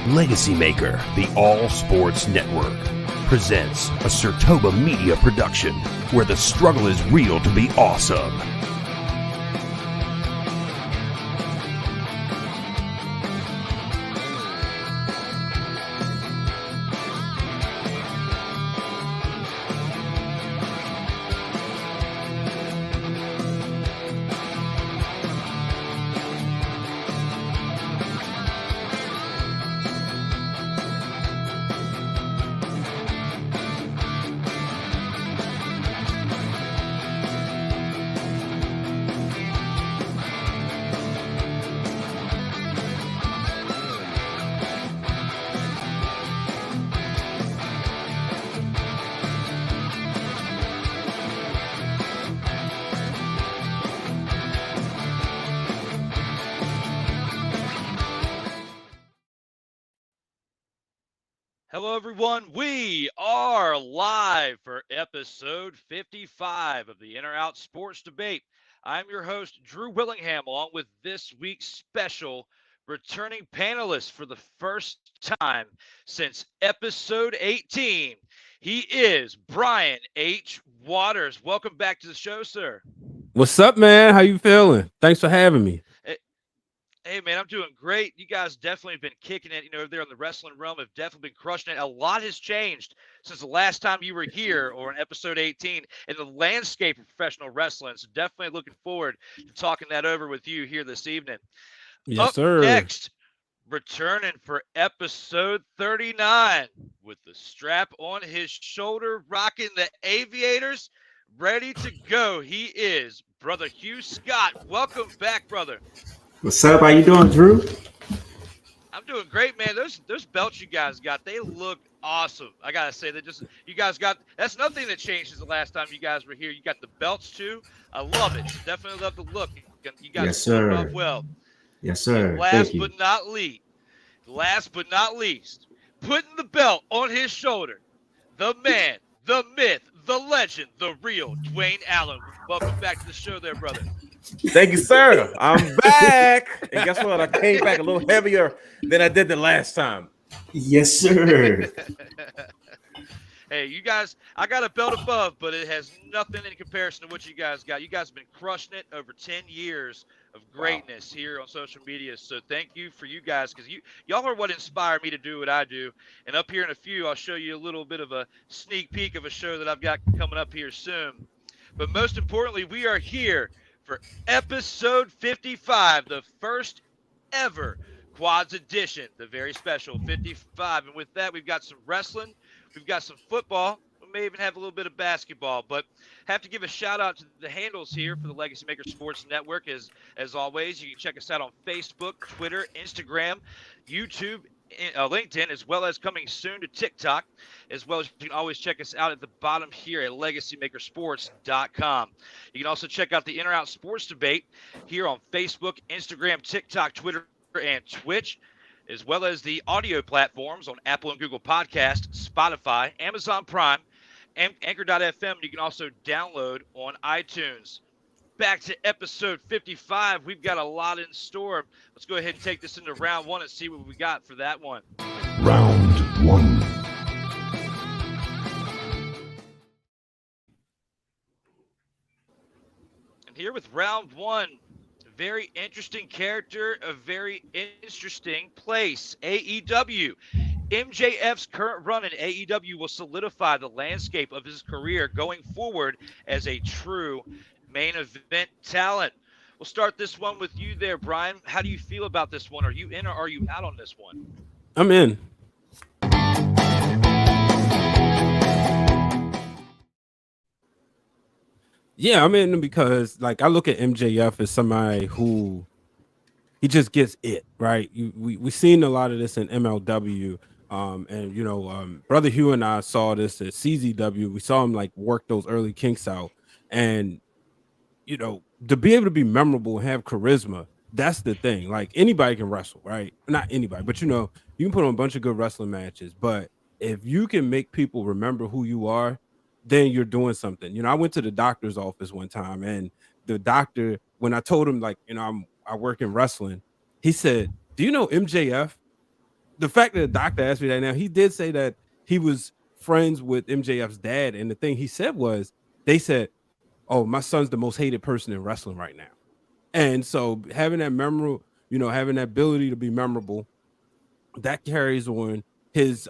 LegacyMaker, the All Sports Network, presents a SIRTOBA media production where the struggle is real to be awesome. Hello, everyone. We are live for episode 55 of the In or Out Sports Debate. I'm your host, Drew Willingham, along with this week's special returning panelist for the first time since episode 18. He is Brian H. Waters. Welcome back to the show, sir. What's up, man? How you feeling? Thanks for having me. Hey, man, I'm doing great. You guys definitely have been kicking it, there in the wrestling realm, have definitely been crushing it. A lot has changed since the last time you were here or in episode 18 in the landscape of professional wrestling. So definitely looking forward to talking that over with you here this evening. Yes, Up sir. next, returning for episode 39 with the strap on his shoulder, rocking the aviators, ready to go. He is Brother Hugh Scott. Welcome back, brother. What's up? How you doing, Drew? I'm doing great, man. Those belts you guys got, they look awesome. I gotta say, you guys got. That's another thing that changed since the last time you guys were here. You got the belts too. I love it. Definitely love the look. You guys Yes, sir. pulled it off well. Yes, sir. And last but not least, putting the belt on his shoulder, the man, the myth, the legend, the real Dwayne Allen. Welcome back to the show, there, brother. Thank you, sir. I'm back. And guess what? I came back a little heavier than I did the last time. Yes, sir. Hey, you guys, I got a belt above, but it has nothing in comparison to what you guys got. You guys have been crushing it over 10 years of greatness here on social media. So thank you for you guys, because y'all are what inspired me to do what I do. And up here in a few, I'll show you a little bit of a sneak peek of a show that I've got coming up here soon. But most importantly, we are here for episode 55, the first ever Quads edition, the very special 55. And with that, we've got some wrestling, we've got some football, we may even have a little bit of basketball, but have to give a shout out to the handles here for the LegacyMaker Sports Network. As always, you can check us out on Facebook, Twitter, Instagram, YouTube, LinkedIn, as well as coming soon to TikTok, as well as you can always check us out at the bottom here at LegacyMakerSports.com. You can also check out the In or Out Sports Debate here on Facebook, Instagram, TikTok, Twitter, and Twitch, as well as the audio platforms on Apple and Google Podcast, Spotify, Amazon Prime, and Anchor.fm. You can also download on iTunes. Back to episode 55. We've got a lot in store. Let's go ahead and take this into round one and see what we got for that one. Round one. And here with round one, a very interesting character, a very interesting place, AEW. MJF's current run in AEW will solidify the landscape of his career going forward as a true main event talent. We'll start this one with you there, Brian. How do you feel about this one? Are you in or are you out on this one? I'm in. Yeah, I'm in because, like, I look at MJF as somebody who he just gets it, right? We've seen a lot of this in MLW. Brother Hugh and I saw this at CZW. We saw him like work those early kinks out, and to be able to be memorable and have charisma, that's the thing. Like, anybody can wrestle, right? Not anybody, but you can put on a bunch of good wrestling matches. But if you can make people remember who you are, then you're doing something. I went to the doctor's office one time, and the doctor, when I told him, like, I work in wrestling, he said, "Do you know MJF?" the fact that the doctor asked me that now, he did say that he was friends with MJF's dad, and the thing he said was, they said, "Oh, my son's the most hated person in wrestling right now," and so having that memorable, having that ability to be memorable, that carries on his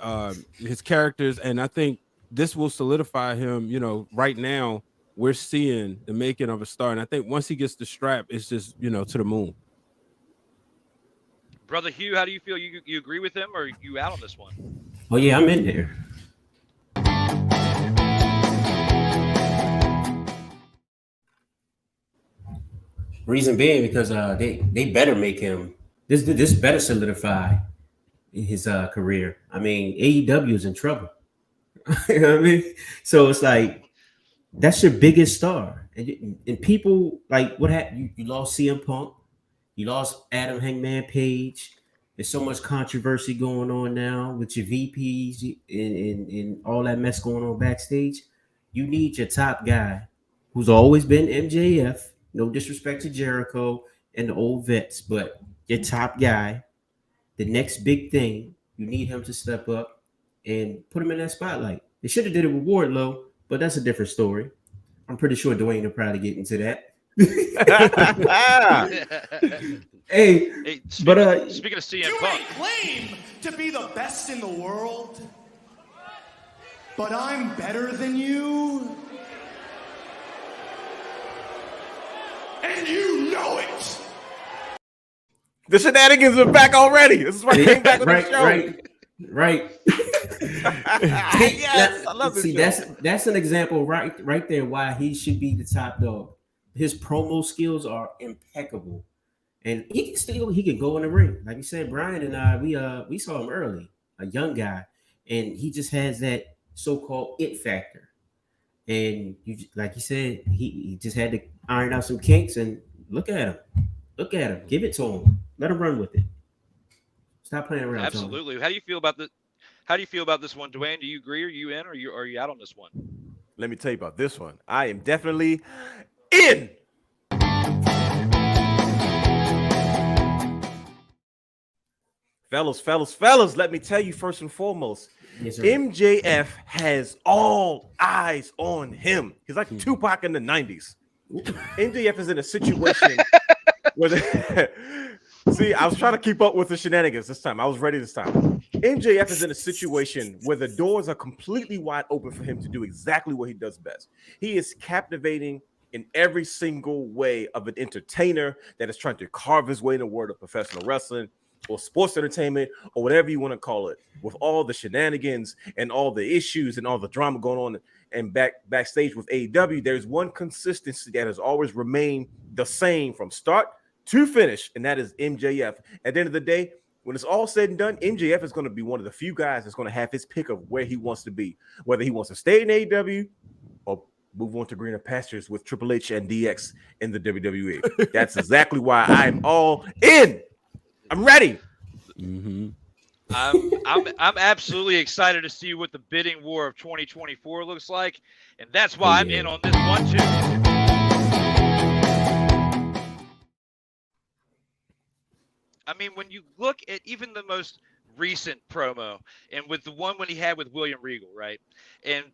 characters, and I think this will solidify him. Right now we're seeing the making of a star, and I think once he gets the strap, it's just to the moon. Brother Hugh, how do you feel? You agree with him, or are you out on this one? Oh yeah, I'm in there. Reason being because they better make him this better solidify his career. I mean, AEW is in trouble. You know what I mean? So it's like that's your biggest star, and people like what happened. You lost CM Punk, you lost Adam Hangman Page. There's so much controversy going on now with your VPs and all that mess going on backstage. You need your top guy, who's always been MJF. No disrespect to Jericho and the old vets, but your top guy, the next big thing, you need him to step up and put him in that spotlight. They should have did it with Wardlow, but that's a different story. I'm pretty sure Dwayne will probably get into that. Hey, but speaking of CM You Punk, may claim to be the best in the world, but I'm better than you. And you know it. The shenanigans are back already. This is why I came back with the show. Right. Yes, I love this See, show. that's an example right there why he should be the top dog. His promo skills are impeccable, and he can go in the ring. Like you said, Brian and I, we saw him early, a young guy, and he just has that so-called it factor. And like you said, he just had to iron out some kinks, and look at him, give it to him, let him run with it. Stop playing around. Absolutely. Tony. How do you feel about this one, Dwayne? Do you agree? Are you in, or are you out on this one? Let me tell you about this one. I am definitely in. Fellas, let me tell you first and foremost, Yes, sir. MJF has all eyes on him. He's like Tupac in the 90s. MJF is in a situation where see, I was trying to keep up with the shenanigans this time. I was ready this time. MJF is in a situation where the doors are completely wide open for him to do exactly what he does best. He is captivating in every single way of an entertainer that is trying to carve his way in the world of professional wrestling or sports entertainment or whatever you want to call it, with all the shenanigans and all the issues and all the drama going on and backstage with AEW. There's one consistency that has always remained the same from start to finish, and that is MJF. At the end of the day, when it's all said and done, MJF is going to be one of the few guys that's going to have his pick of where he wants to be, whether he wants to stay in AEW or move on to greener pastures with Triple H and DX in the WWE. That's exactly why I'm all in. I'm ready. Mm-hmm. I'm absolutely excited to see what the bidding war of 2024 looks like, and that's why I'm in on this one too. I mean, when you look at even the most recent promo, and with the one when he had with William Regal, right? And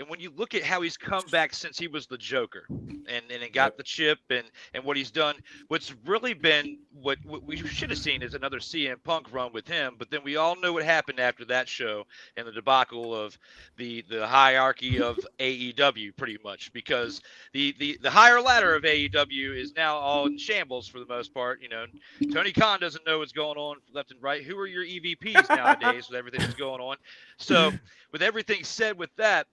when you look at how he's come back since he was the Joker and it got the chip and what he's done, what's really been what we should have seen is another CM Punk run with him. But then we all know what happened after that show and the debacle of the hierarchy of AEW pretty much, because the higher ladder of AEW is now all in shambles for the most part. You know, Tony Khan doesn't know what's going on left and right. Who are your EVPs nowadays with everything that's going on? So with everything said with that,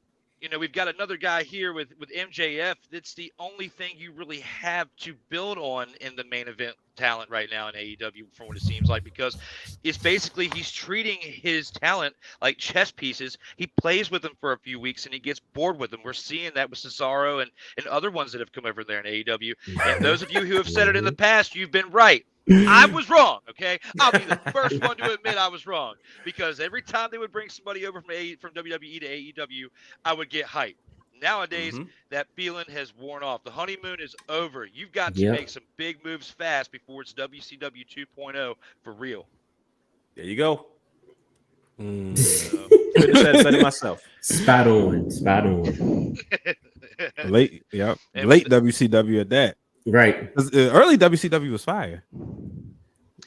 you know, we've got another guy here with MJF. That's the only thing you really have to build on in the main event talent right now in AEW, from what it seems like, because it's basically he's treating his talent like chess pieces. He plays with them for a few weeks and he gets bored with them. We're seeing that with Cesaro and other ones that have come over there in AEW. And those of you who have said it in the past, you've been right. I was wrong, okay? I'll be the first one to admit I was wrong, because every time they would bring somebody over from WWE to AEW, I would get hyped. Nowadays, that feeling has worn off. The honeymoon is over. You've got to make some big moves fast before it's WCW 2.0 for real. There you go. Couldn't have said it myself. Spot on. Late WCW at that. Right. Early WCW was fire.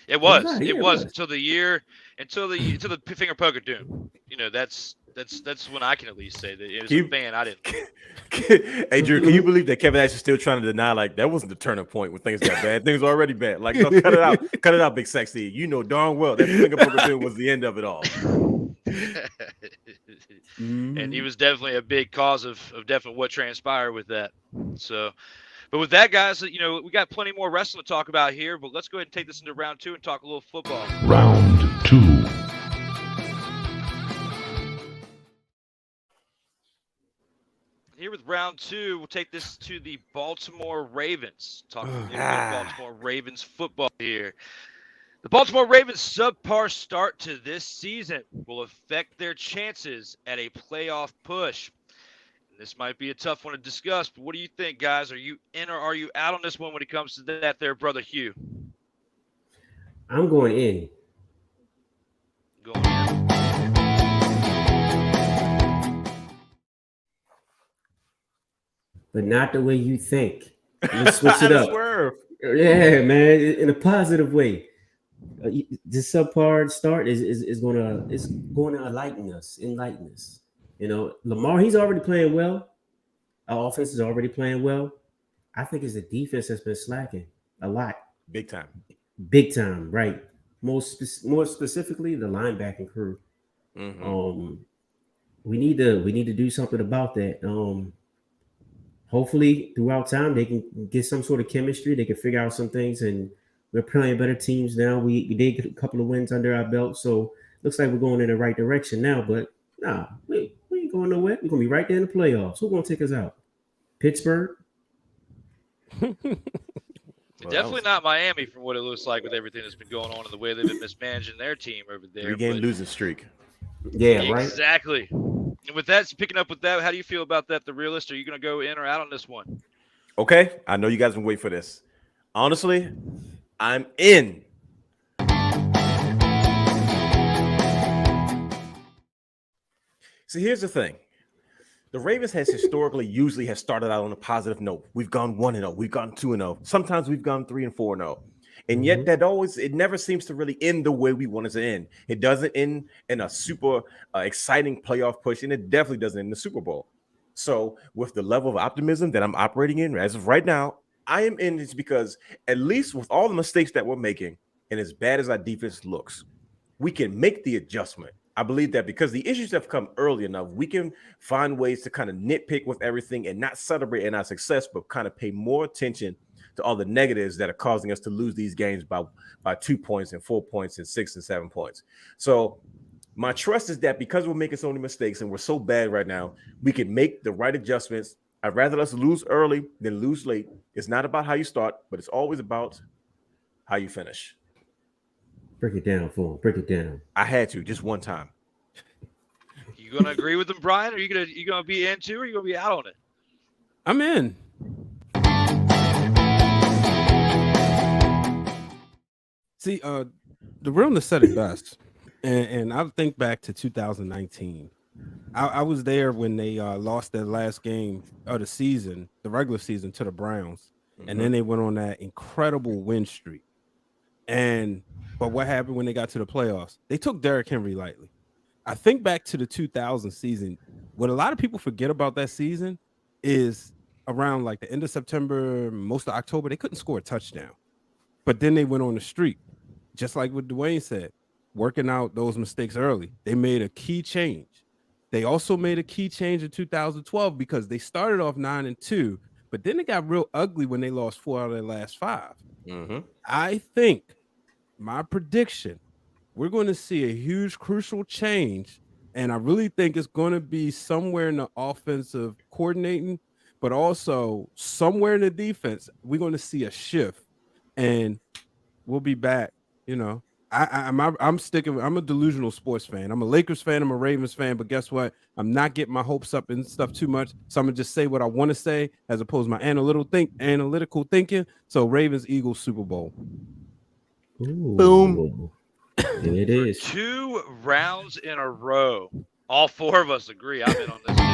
It was It until the finger poke of doom. You know, that's when I can at least say that as a fan, I didn't. Hey Drew, can you believe that Kevin Nash is still trying to deny like that wasn't the turning point when things got bad? Things were already bad. Like, no, cut it out, Big Sexy. You know darn well that finger poke of doom was the end of it all. And he was definitely a big cause of definitely what transpired with that. So, but with that, guys, you know, we got plenty more wrestling to talk about here, but let's go ahead and take this into round 2 and talk a little football. Round 2. Here with round 2, we'll take this to the Baltimore Ravens. Talking Baltimore Ravens football here. The Baltimore Ravens' subpar start to this season will affect their chances at a playoff push. This might be a tough one to discuss, but what do you think, guys? Are you in or are you out on this one when it comes to that there, brother Hugh? I'm going in. Going in. But not the way you think. Let's switch it up. Swerve. Yeah, man, in a positive way. This subpar start is going to enlighten us. You know, Lamar, he's already playing well. Our offense is already playing well. I think it's the defense that's been slacking a lot. Big time, right? More specifically, the linebacking crew. Mm-hmm. We need to do something about that. Hopefully, throughout time, they can get some sort of chemistry. They can figure out some things, and we're playing better teams now. We did get a couple of wins under our belt, so looks like we're going in the right direction now. But nah, we ain't going nowhere. We're gonna be right there in the playoffs. Who's gonna take us out? Pittsburgh? Definitely not Miami from what it looks like with everything that's been going on and the way they've been mismanaging their team over there. 3-game losing streak. Yeah, right. Exactly. And with that, picking up with that, how do you feel about that? The realist, are you going to go in or out on this one? Okay, I know you guys been waiting for this. Honestly, I'm in. See, here's the thing. The Ravens has usually have started out on a positive note. We've gone 1-0, we've gone 2-0. Sometimes we've gone 3-4-0. And yet it never seems to really end the way we want it to end. It doesn't end in a super exciting playoff push, and it definitely doesn't end in the Super Bowl. So with the level of optimism that I'm operating in as of right now, I am in this because at least with all the mistakes that we're making and as bad as our defense looks, we can make the adjustment. I believe that because the issues have come early enough, we can find ways to kind of nitpick with everything and not celebrate in our success, but kind of pay more attention to all the negatives that are causing us to lose these games by 2 points and 4 points and 6 and 7 points. So my trust is that because we're making so many mistakes and we're so bad right now, we can make the right adjustments. I'd rather us lose early than lose late. It's not about how you start, but it's always about how you finish. Break it down for him. Break it down. I had to just one time. You gonna agree with them, Brian? Or you gonna be in too, or you gonna be out on it? I'm in. See, the realness said it best, and I think back to 2019. I was there when they lost their last game of the season, the regular season, to the Browns, and then they went on that incredible win streak. But what happened when they got to the playoffs? They took Derrick Henry lightly. I think back to the 2000 season. What a lot of people forget about that season is around like the end of September, most of October, they couldn't score a touchdown. But then they went on the streak, just like what Dwayne said, working out those mistakes early. They made a key change. They also made a key change in 2012 because they started off 9-2, but then it got real ugly when they lost 4 out of their last 5. I think my prediction, we're going to see a huge crucial change, and I really think it's going to be somewhere in the offensive coordinating, but also somewhere in the defense. We're going to see a shift, and we'll be back. You know, I'm sticking. I'm a delusional sports fan. I'm a Lakers fan. I'm a Ravens fan. But guess what? I'm not getting my hopes up and stuff too much. So I'm gonna just say what I want to say, as opposed to my analytical thinking. So Ravens, Eagles, Super Bowl. Ooh. Boom. It is. 2 rounds in a row. All 4 of us agree. I'm in on this too.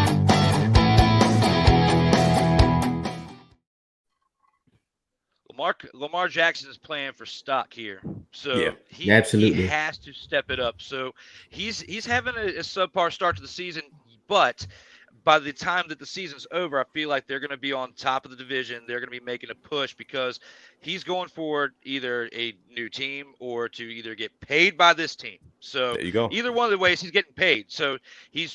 Lamar Jackson is playing for stock here, so he has to step it up. So he's having a subpar start to the season, but by the time that the season's over, I feel like they're going to be on top of the division. They're going to be making a push because he's going for either a new team or to either get paid by this team. So there you go. Either one of the ways he's getting paid. So he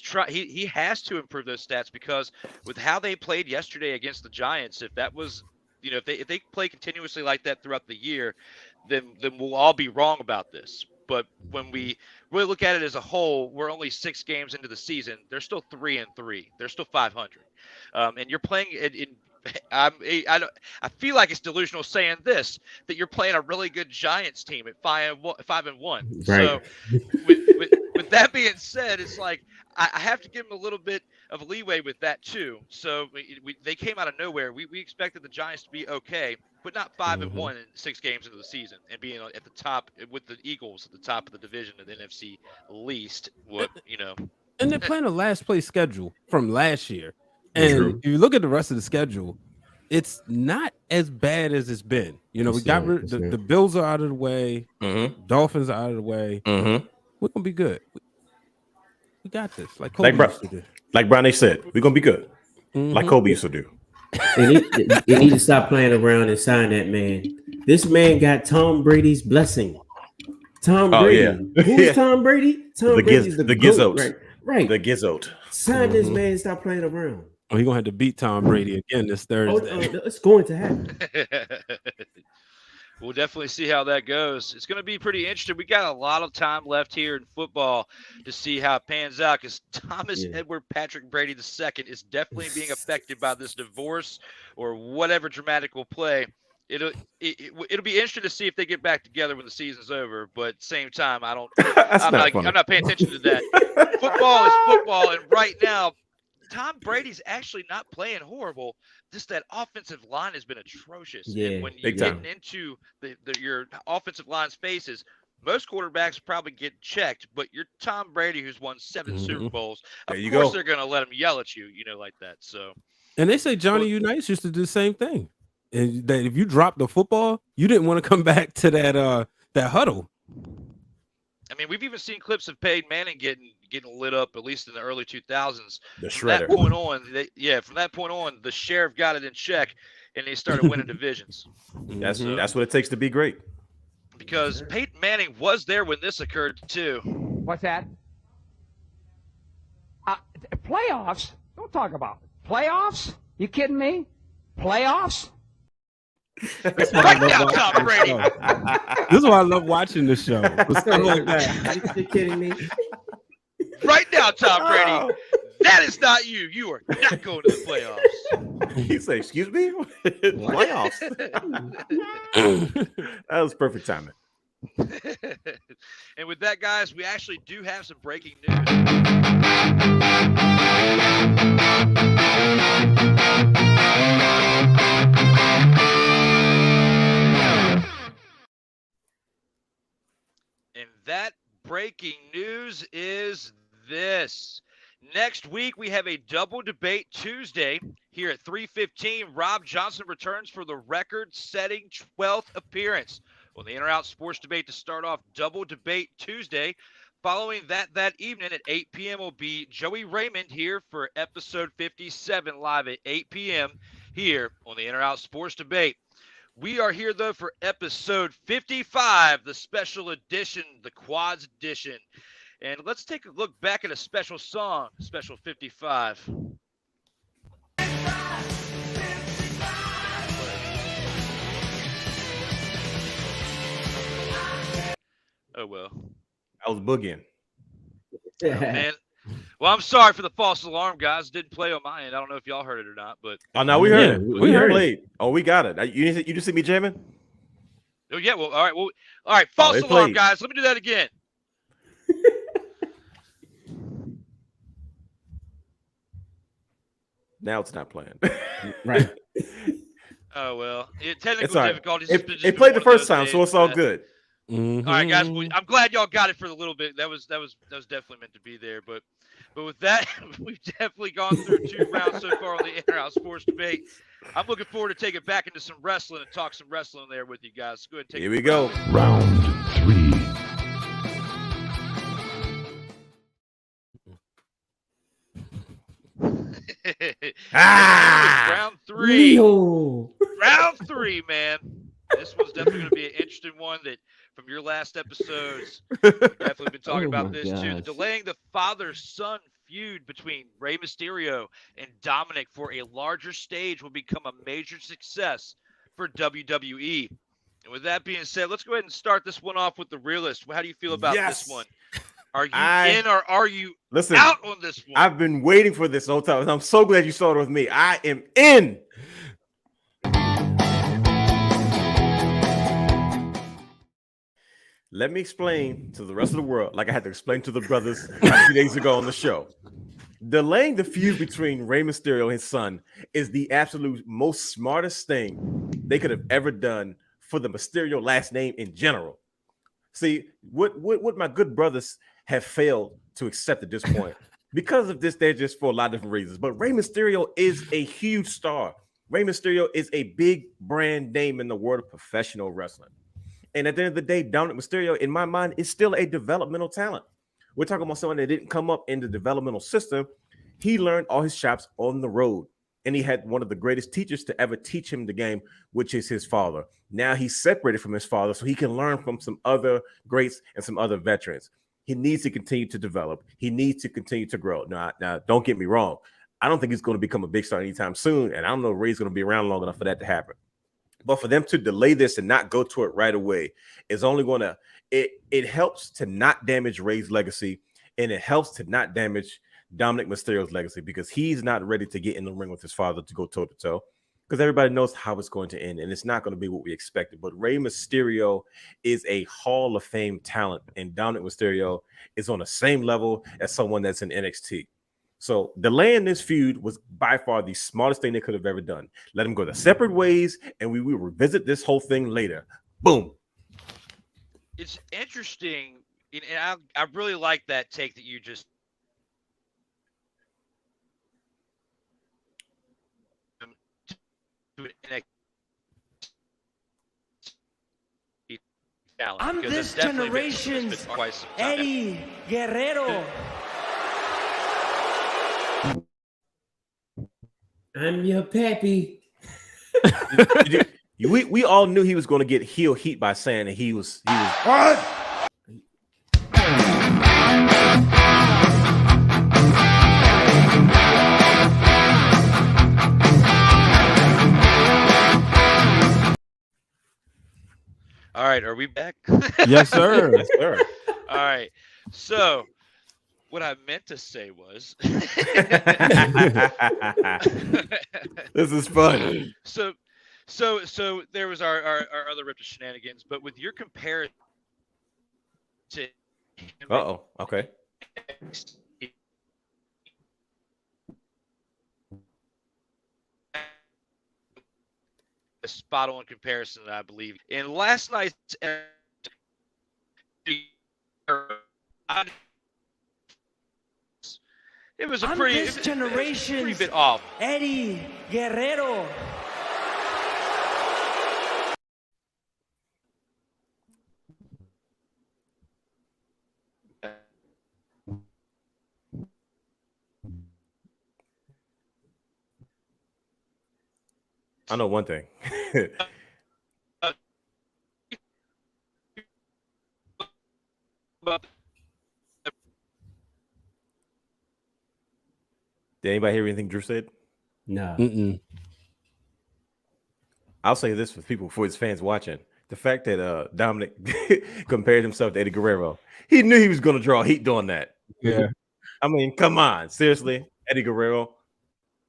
has to improve those stats because with how they played yesterday against the Giants, if that was if they play continuously like that throughout the year, then we'll all be wrong about this. But when we really look at it as a whole, we're only 6 games into the season. They're still 3-3. They're still 500. And you're playing I feel like it's delusional saying this, that you're playing a really good Giants team at 5-1. Right. So with that being said, it's like I have to give them a little bit of leeway with that too. So they came out of nowhere. We expected the Giants to be okay, but not 5-1 in 6 games into the season and being at the top with the Eagles at the top of the division of the NFC least. And they're playing a last place schedule from last year. And if you look at the rest of the schedule, it's not as bad as it's been. We got the Bills are out of the way, Dolphins are out of the way. We're gonna be good. We got this. Like Kobe used to do. Like Brownie said, we're gonna be good. Like Kobe used to do. They need to stop playing around and sign that man. This man got Tom Brady's blessing. Tom Brady. Yeah. Who's Tom Brady? Tom Brady's the Gizzot. Right. The Gizzot. Sign this man and stop playing around. Oh, he's gonna have to beat Tom Brady again this Thursday. It's going to happen. We'll definitely see how that goes. It's going to be pretty interesting. We got a lot of time left here in football to see how it pans out because Thomas Edward Patrick Brady II is definitely being affected by this divorce or whatever dramatic will play. It'll be interesting to see if they get back together when the season's over. But at the same time, I'm not paying attention to that. Football is football, and right now, Tom Brady's actually not playing horrible. Just that offensive line has been atrocious. Yeah, and when you're getting into your offensive line's faces, most quarterbacks probably get checked. But you're Tom Brady, who's won 7 Super Bowls. Of course, they're going to let him yell at you, like that. So, and they say Johnny Unitas used to do the same thing. And that if you drop the football, you didn't want to come back to that huddle. I mean, we've even seen clips of Peyton Manning getting lit up, at least in the early 2000s. The from shredder. From that point on, the sheriff got it in check, and they started winning divisions. That's what it takes to be great. Because Peyton Manning was there when this occurred too. What's that? Playoffs? Don't talk about it. Playoffs? You kidding me? Playoffs? Right now, Tom Brady. This is why I love watching the show. Stuff like that. You kidding me? Right now, Tom Brady. That is not you. You are not going to the playoffs. He say, "Excuse me, playoffs." That was perfect timing. And with that, guys, we actually do have some breaking news. And that breaking news is this. Next week, we have a double debate Tuesday here at 3:15. Rob Johnson returns for the record-setting 12th appearance on the In or Out Sports Debate to start off double debate Tuesday. Following that evening at 8 p.m. will be Joey Raymond here for episode 57 live at 8 p.m. here on the In or Out Sports Debate. We are here, though, for episode 55, the special edition, the Quads edition. And let's take a look back at a special song, Special 55. Oh, well. I was boogieing. Man. Well, I'm sorry for the false alarm, guys. Didn't play on my end. I don't know if y'all heard it or not, but Oh no, we heard it. we heard played. Oh, we got it. You just see me jamming? oh yeah. Well, all right. Well, all right. False it alarm, played. guys. Let me do that again. Now it's not playing. Right. Oh well, technical It's all right. difficulties. It played the first time, so it's all good. Mhm. All right, guys. I'm glad y'all got it for the little bit. That was definitely meant to be there. But with that, we've definitely gone through 2 rounds so far on the in-house sports debate. I'm looking forward to taking it back into some wrestling and talk some wrestling there with you guys. Go ahead and take Here we go. Round 3. Round 3. Yo. Round 3, man. This one's definitely going to be an interesting one that from your last episodes, we've definitely been talking Oh about my this too. gosh. Delaying the father-son feud between Rey Mysterio and Dominik for a larger stage will become a major success for WWE. And with that being said, let's go ahead and start this one off with the realist. How do you feel about Yes. this one? Are you in or are you Listen, out on this one? I've been waiting for this whole time. I'm so glad you started with me. I am in. Let me explain to the rest of the world, like I had to explain to the brothers a few days ago on the show. Delaying the feud between Rey Mysterio and his son is the absolute most smartest thing they could have ever done for the Mysterio last name in general. See, what my good brothers have failed to accept at this point. Because of this, they're just for a lot of different reasons. But Rey Mysterio is a huge star. Rey Mysterio is a big brand name in the world of professional wrestling. And at the end of the day, Dominik Mysterio, in my mind, is still a developmental talent. We're talking about someone that didn't come up in the developmental system. He learned all his chops on the road. And he had one of the greatest teachers to ever teach him the game, which is his father. Now he's separated from his father, so he can learn from some other greats and some other veterans. He needs to continue to develop. He needs to continue to grow. Now, don't get me wrong. I don't think he's going to become a big star anytime soon. And I don't know if Rey's going to be around long enough for that to happen. But for them to delay this and not go to it right away is only going to, it helps to not damage Rey's legacy, and it helps to not damage Dominik Mysterio's legacy, because he's not ready to get in the ring with his father to go toe-to-toe, because everybody knows how it's going to end, and it's not going to be what we expected. But Rey Mysterio is a Hall of Fame talent, and Dominik Mysterio is on the same level as someone that's in NXT. So delaying this feud was by far the smartest thing they could have ever done. Let them go their separate ways, and we will revisit this whole thing later. Boom. It's interesting, and I really like that take that you just I'm this generation's Eddie Guerrero. I'm your pappy. We all knew he was going to get heel heat by saying that he was What? All right, are we back? Yes, sir. Yes, sir. All right. So, what I meant to say was This is fun. So there was our other rip to shenanigans, but with your comparison to Uh-oh. Okay. a spot on comparison, I believe. In last night's it was a I'm pretty, this pretty generation's bit off. Eddie Guerrero. I know one thing. Did anybody hear anything Drew said? No. Mm-mm. I'll say this for people, for his fans watching. The fact that Dominik compared himself to Eddie Guerrero, he knew he was going to draw heat doing that. Yeah. I mean, come on, seriously, Eddie Guerrero.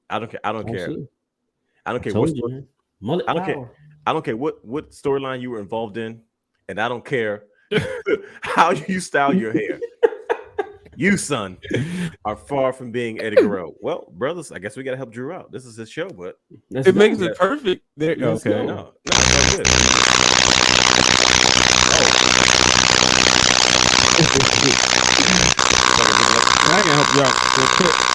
I don't care. I don't care. I don't care what. I don't care. I don't care what storyline you were involved in, and I don't care how you style your hair. You, son, are far from being Eddie Guerrero. Well, brothers, I guess we got to help Drew out. This is his show, but It makes it perfect. There. Let's Okay. go. no, good. Oh. I can help you out real quick.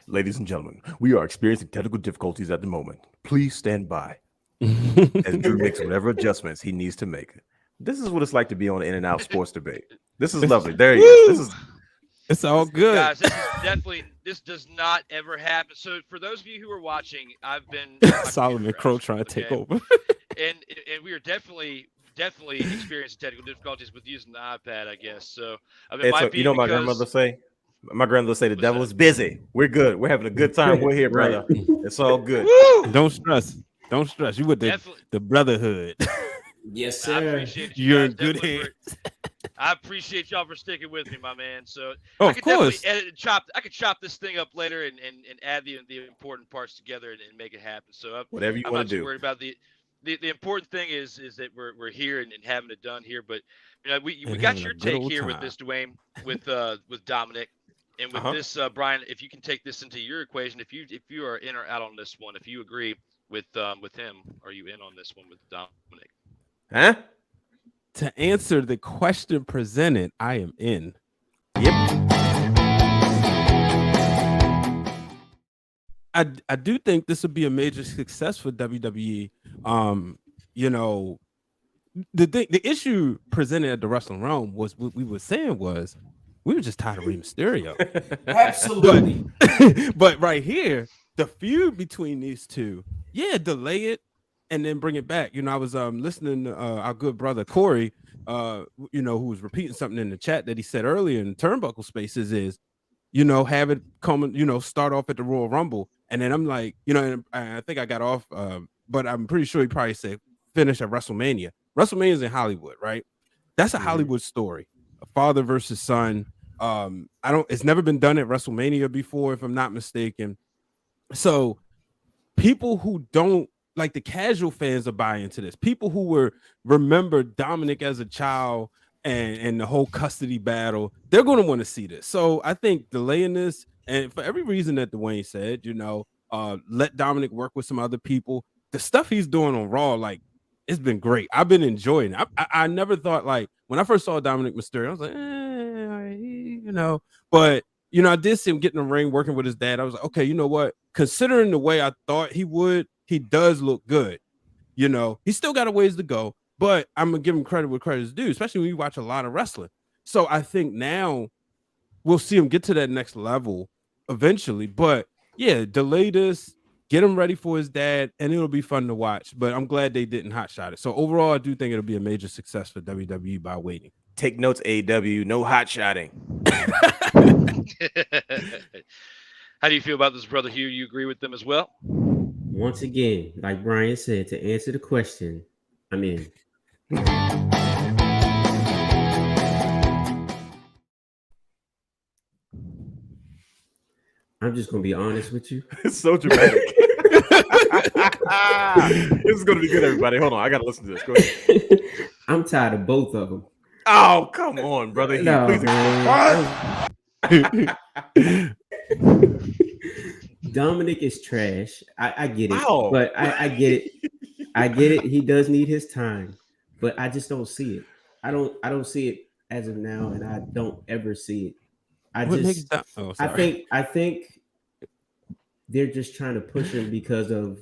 Ladies and gentlemen, we are experiencing technical difficulties at the moment. Please stand by as Drew makes whatever adjustments he needs to make. This is what it's like to be on In and Out Sports Debate. This is lovely. There you go. This is It's all good. Guys, this does not ever happen. So for those of you who are watching, I've been Solomon Crow trying to take over. and we are definitely experiencing technical difficulties with using the iPad, I guess. So I mean, you know my grandmother say? My grandmother say the devil is busy. We're good. We're having a good time. We're here, brother. It's all good. Don't stress. Don't stress. You with the brotherhood. Yes, sir. I appreciate you. You're in guys good hands. I appreciate y'all for sticking with me, my man. So Oh, I of could course. definitely edit and chop. I could chop this thing up later and add the important parts together and make it happen. So Whatever you I'm want not to too do. worried about the important thing is that we're here and having it done here. But you know, we And got having your a good take old here time. with this, Dwayne, with Dominik. And with this, Brian, if you can take this into your equation, if you are in or out on this one, if you agree with him, are you in on this one with Dominik? Huh? To answer the question presented, I am in. Yep. I do think this would be a major success for WWE. You know, the issue presented at the Wrestling Realm was what we were saying was we were just tired of Rey Mysterio. Absolutely. But right here, the feud between these two, delay it and then bring it back. You know, I was listening to our good brother Corey, you know, who was repeating something in the chat that he said earlier in Turnbuckle Spaces is, you know, have it come, you know, start off at the Royal Rumble. And then I'm like, you know, and I think I got off, but I'm pretty sure he probably said finish at WrestleMania. WrestleMania is in Hollywood, right? That's a Hollywood story. A father versus son. It's never been done at WrestleMania before, if I'm not mistaken. So people who don't like the casual fans are buying into this. People who remember Dominik as a child and the whole custody battle, they're going to want to see this. So I think delaying this, and for every reason that Dwayne said, you know, let Dominik work with some other people. The stuff he's doing on Raw, like, it's been great. I've been enjoying it. I never thought, like, when I first saw Dominik Mysterio, I was like, you know, but you know, I did see him get in the ring working with his dad. I was like, okay, you know what? Considering the way I thought he would, he does look good. You know, he's still got a ways to go, but I'm gonna give him credit where credit is due, especially when you watch a lot of wrestling. So I think now we'll see him get to that next level eventually. But yeah, delay this, get him ready for his dad, and it'll be fun to watch. But I'm glad they didn't hotshot it. So overall, I do think it'll be a major success for WWE by waiting. Take notes, AEW. No hot shotting. How do you feel about this, brother Hugh? You agree with them as well? Once again, like Brian said, to answer the question, I'm in. I'm just gonna be honest with you. It's so dramatic. This is gonna be good, everybody. Hold on, I gotta listen to this. Go ahead. I'm tired of both of them. Oh, come on, brother. No, Please man. Dominik is trash. I get it, Wow. but I get it. I get it. He does need his time, but I just don't see it. I don't see it as of now, and I don't ever see it. I think they're just trying to push him because of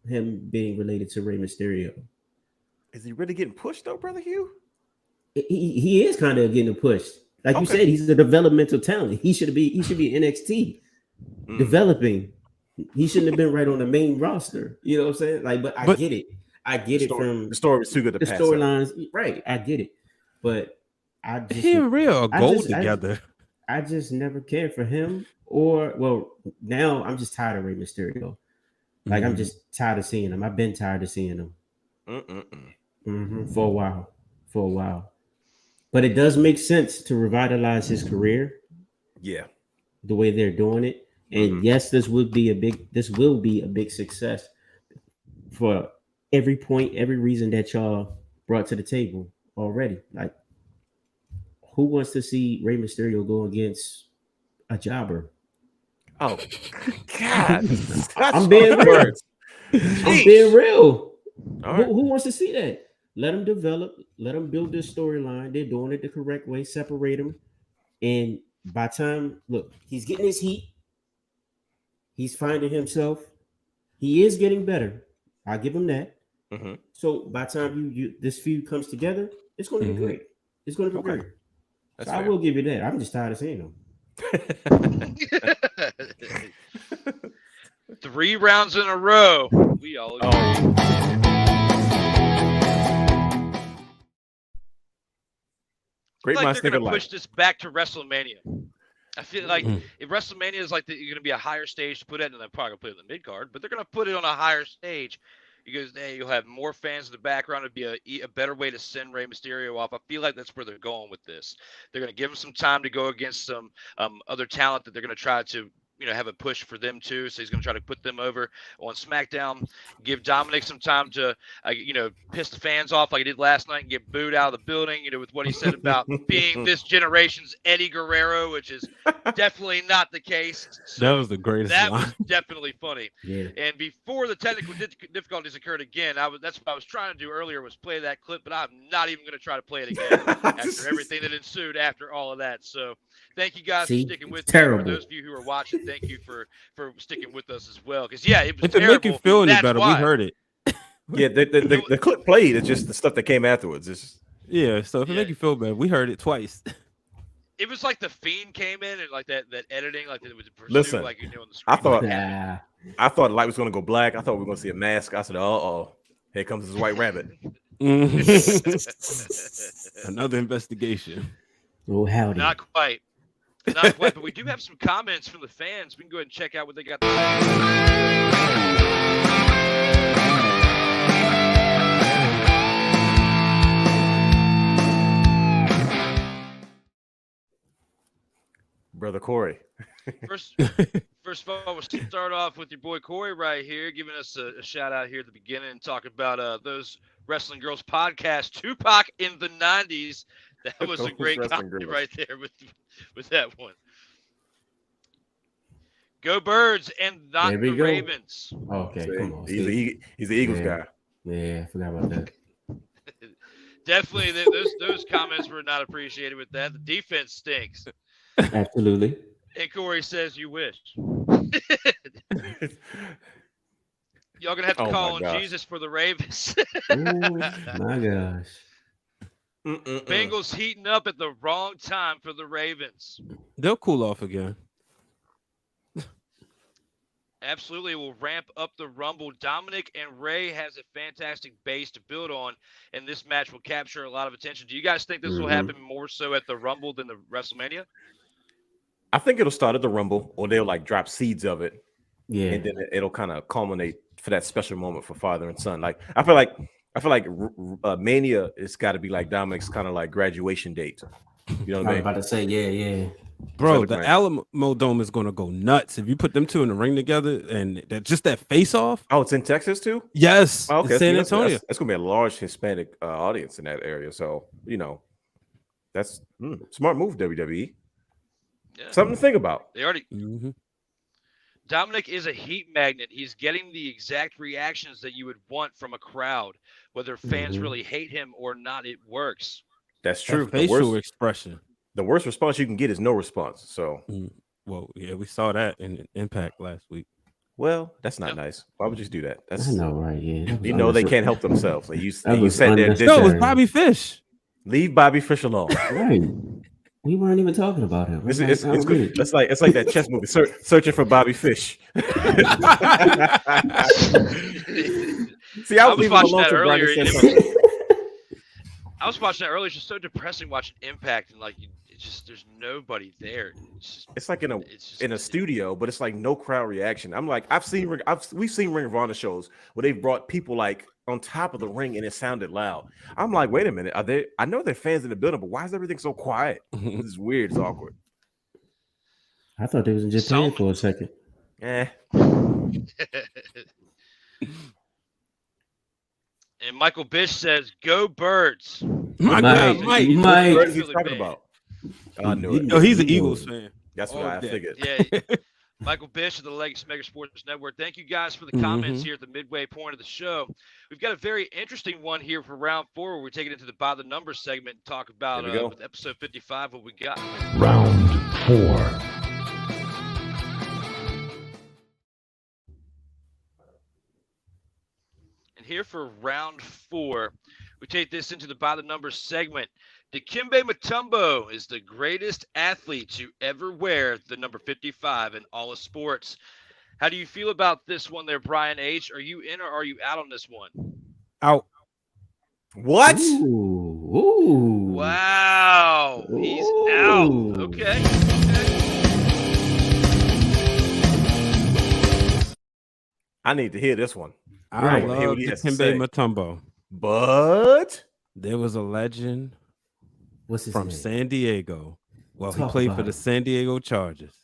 him being related to Rey Mysterio. Is he really getting pushed though, brother Hugh? He is kind of getting pushed. Like you said, he's a developmental talent. He should be NXT developing. He shouldn't have been right on the main roster. You know what I'm saying? Like, but I get it. I get it from the story was too good to the pass storylines. Right, I get it. But I just he and Rhea go together. I just never cared for him. Or now I'm just tired of Rey Mysterio. Like I'm just tired of seeing him. I've been tired of seeing him for a while. But it does make sense to revitalize his career. Yeah, the way they're doing it, and yes, this will be a big success for every point, every reason that y'all brought to the table already. Like, who wants to see Rey Mysterio go against a jobber? Oh, God. I'm being real. I'm being real. Right. Who wants to see that? Let them develop. Let them build this storyline. They're doing it the correct way. Separate them. And by time, look, he's getting his heat. He's finding himself. He is getting better. I'll give him that. So by the time you this feud comes together, it's going to be great. It's going to be great. So I will give you that. I'm just tired of seeing him. 3 rounds in a row. We all agree. Great I minds feel like they're think going to alike. push this back to WrestleMania. I feel like if WrestleMania is like you're going to be a higher stage to put it, and they're probably going to put it in the mid card, but they're going to put it on a higher stage because hey, you'll have more fans in the background. It'd be a better way to send Rey Mysterio off. I feel like that's where they're going with this. They're going to give him some time to go against some other talent that they're going to try to have a push for them too. So he's going to try to put them over on SmackDown, give Dominik some time to, piss the fans off like he did last night and get booed out of the building, with what he said about being this generation's Eddie Guerrero, which is definitely not the case. So That was the greatest that line. was definitely funny. Yeah. And before the technical difficulties occurred again, that's what I was trying to do earlier was play that clip, but I'm not even going to try to play it again after everything that ensued after all of that. So thank you guys for sticking with me. Terrible. For those of you who are watching, thank you for sticking with us as well. Because it was If it terrible. make you feel any That's better, why. we heard it. Yeah, the clip played. It's just the stuff that came afterwards. It's just, Yeah, so if it make you feel better, we heard it twice. It was like the Fiend came in and like that editing, like it was pursued, listen. like on the screen. I thought the light was going to go black. I thought we were going to see a mask. I said, "Oh, here comes this white rabbit." Another investigation. Oh, howdy. Not quite. Not quite, but we do have some comments from the fans. We can go ahead and check out what they got to say. Brother Corey. First of all, we'll start off with your boy Corey right here, giving us a shout out here at the beginning and talking about those Wrestling Girls podcast, Tupac in the 90s. That was a great comment right there with that one. Go Birds and not the Ravens. Okay, come on. He's the Eagles guy. Yeah, I forgot about that. Definitely, those comments were not appreciated with that. The defense stinks. Absolutely. And Corey says, "You wish." Y'all gonna have to call on Jesus for the Ravens. My gosh. Bengals heating up at the wrong time for the Ravens. They'll cool off again. Absolutely, will ramp up the Rumble. Dominik and Rey has a fantastic base to build on, and this match will capture a lot of attention. Do you guys think this will happen more so at the Rumble than the WrestleMania? I think it'll start at the Rumble, or they'll like drop seeds of it. Yeah, and then it'll kind of culminate for that special moment for father and son. Like I feel like Mania it's got to be like Dominik's kind of like graduation date. You know what I mean? about to say, yeah. Bro, the Alamo Dome is gonna go nuts if you put them two in the ring together, and just that face off. Oh, it's in Texas too. Yes, okay. San Antonio. That's gonna be a large Hispanic audience in that area. So that's smart move, WWE. Yeah. Something to think about. They already. Dominik is a heat magnet. He's getting the exact reactions that you would want from a crowd, whether fans really hate him or not. It works. That's true. That facial expression. The worst response you can get is no response. So, well, yeah, we saw that in Impact last week. Well, that's not nice. Why would you do that? That's I know, right? Yeah, they can't help themselves. Like you said there. No, it was Bobby Fish. Leave Bobby Fish alone. Right. We weren't even talking about him. It's good. It's like that chess movie, searching for Bobby Fish. See, I was watching that earlier. I was watching that earlier. It's just so depressing watching Impact and like it's just there's nobody there. It's like in a studio, but it's like no crowd reaction. I'm like, we've seen Ring of Honor shows where they've brought people like on top of the ring and it sounded loud. I'm like, wait a minute, I know they're fans in the building, but why is everything so quiet? This is weird. It's awkward. I thought they was in Japan for a second. And Michael Bish says, "Go Birds." Mike. What is he talking about? I knew it. Oh, he's an Eagles fan. That's what I figured. Yeah. Michael Bish of the LegacyMaker Sports Network. Thank you guys for the comments here at the midway point of the show. We've got a very interesting one here for round 4 where we take it into the by the numbers segment and talk about with episode 55 what we got. Round 4. And here for round 4, we take this into the by the numbers segment. Dikembe Mutumbo is the greatest athlete to ever wear the number 55 in all of sports. How do you feel about this one there, Brian H? Are you in or are you out on this one? Out. What? Ooh. Wow. He's out. Okay. I need to hear this one. I love Dikembe Mutumbo. But there was a legend from San Diego. Well, he played for the San Diego Chargers,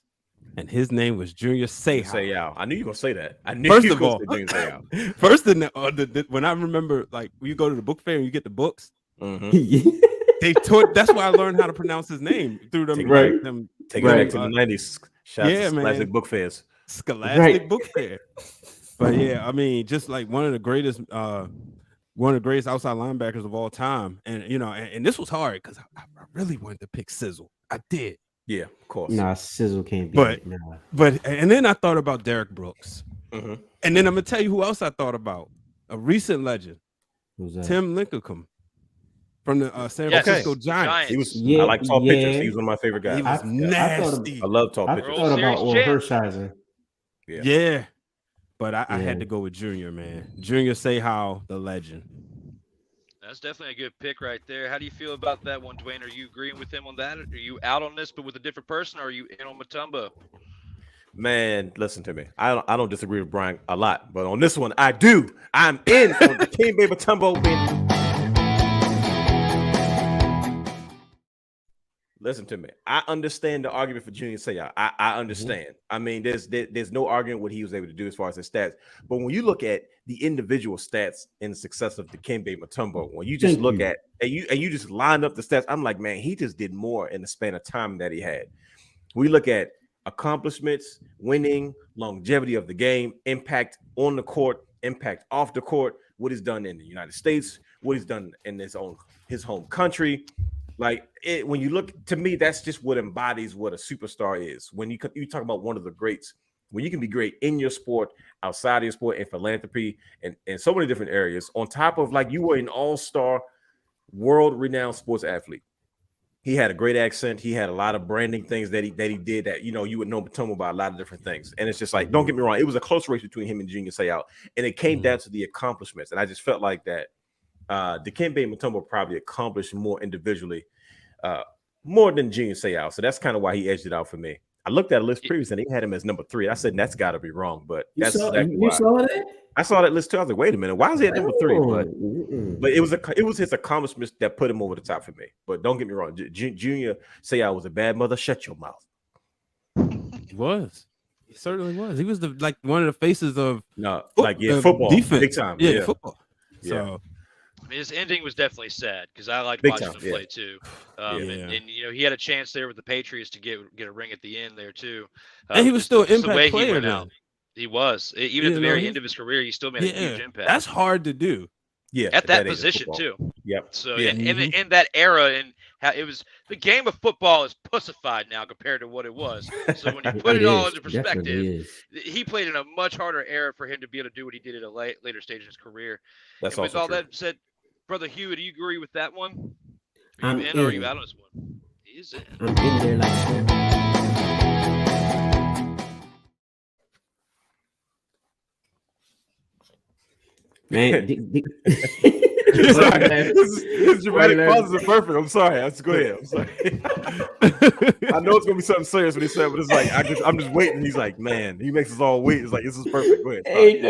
and his name was Junior Seau. I knew you were gonna say that. I knew. First you of were all, gonna say Junior Seau. first when I remember, like when you go to the book fair and you get the books, they taught. That's why I learned how to pronounce his name through them. Take it back to the 90s. Shout out to Scholastic Book Fairs. Scholastic Book Fair. But yeah, I mean, just like one of the greatest outside linebackers of all time, and and this was hard because I really wanted to pick Sizzle. I did. Yeah, of course. Nah, Sizzle can't be. But then I thought about Derek Brooks, and then I'm gonna tell you who else I thought about. A recent legend, Who's that? Tim Lincecum from the San Francisco Giants. He was. I like tall pitchers. He was one of my favorite guys. He was nasty. I love tall pitchers. I thought about Orel Hershiser. Yeah. But I had to go with Junior, man. Junior Seau, the legend. That's definitely a good pick right there. How do you feel about that one, Dwayne? Are you agreeing with him on that? Are you out on this, but with a different person? Or are you in on Mutumbo? Man, listen to me. I don't disagree with Brian a lot, but on this one, I do. I'm in on the Dikembe Mutumbo. Listen to me. I understand the argument for Junior Seau. I understand. I mean, there's no arguing what he was able to do as far as his stats. But when you look at the individual stats in the success of Dikembe Mutumbo, when you just look at and you just line up the stats, I'm like, man, he just did more in the span of time that he had. We look at accomplishments, winning, longevity of the game, impact on the court, impact off the court, what he's done in the United States, what he's done in his home country. Like when you look, to me, that's just what embodies what a superstar is. When you talk about one of the greats, when you can be great in your sport, outside of your sport, in philanthropy, and so many different areas, on top of like you were an all-star, world-renowned sports athlete. He had a great accent. He had a lot of branding things that he did that, you would know Mutombo about a lot of different things. And it's just like, don't get me wrong, it was a close race between him and Junior Seau, and it came down to the accomplishments. And I just felt like that Dikembe Mutumbo probably accomplished more individually, more than Junior Seau. So that's kind of why he edged it out for me. I looked at a list previously and he had him as number 3. I said that's got to be wrong, but that's exactly why. Saw that? I saw that list too. I was like, wait a minute, why is he at number 3? But it was his accomplishments that put him over the top for me. But don't get me wrong, Junior Seau was a bad mother. Shut your mouth. He was. He certainly was. He was one of the faces of football defense, big time. Yeah, football. Yeah. So I mean, his ending was definitely sad because I liked Big watching time, him play too. And he had a chance there with the Patriots to get a ring at the end there too. And he was still an impact player now. He was. Even at the very end of his career, he still made a huge impact. That's hard to do. Yeah, at that position too. Yep. So in that era, and how it was, the game of football is pussified now compared to what it was. So when you put it all into perspective, he played in a much harder era for him to be able to do what he did at a later stage in his career. That's and with all true. that said, Brother Hugh, do you agree with that one? Are I'm you in or are you out on this one? He's in. I'm in there like so. Man, His dramatic pauses are perfect. I'm sorry. Let's go ahead. I'm sorry. I know it's gonna be something serious when he said, but it's like I'm just waiting. He's like, man, he makes us all wait. It's like this is perfect. Go ahead. Hey,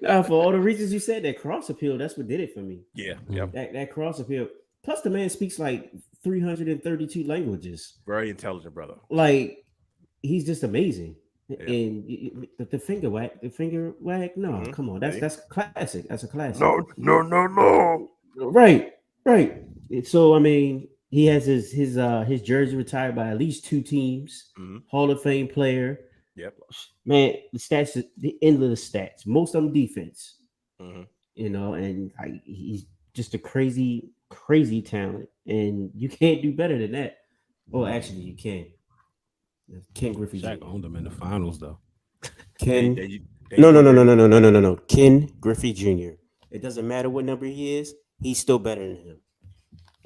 no, for all the reasons you said, that cross appeal, that's what did it for me. Yeah, yep. That cross appeal. Plus, the man speaks like 332 languages. Very intelligent, brother. Like, he's just amazing. Yeah. And the finger wag. No, come on, that's classic. That's a classic. No. Right. So I mean, he has his jersey retired by at least 2 teams. Hall of Fame player. Yep. Man, the stats, the endless stats. Most of them defense. You know, and he's just a crazy talent, and you can't do better than that. Oh, actually, you can. Ken Griffey Shaq owned him in the finals, though. No. Ken Griffey Jr. It doesn't matter what number he is; he's still better than him.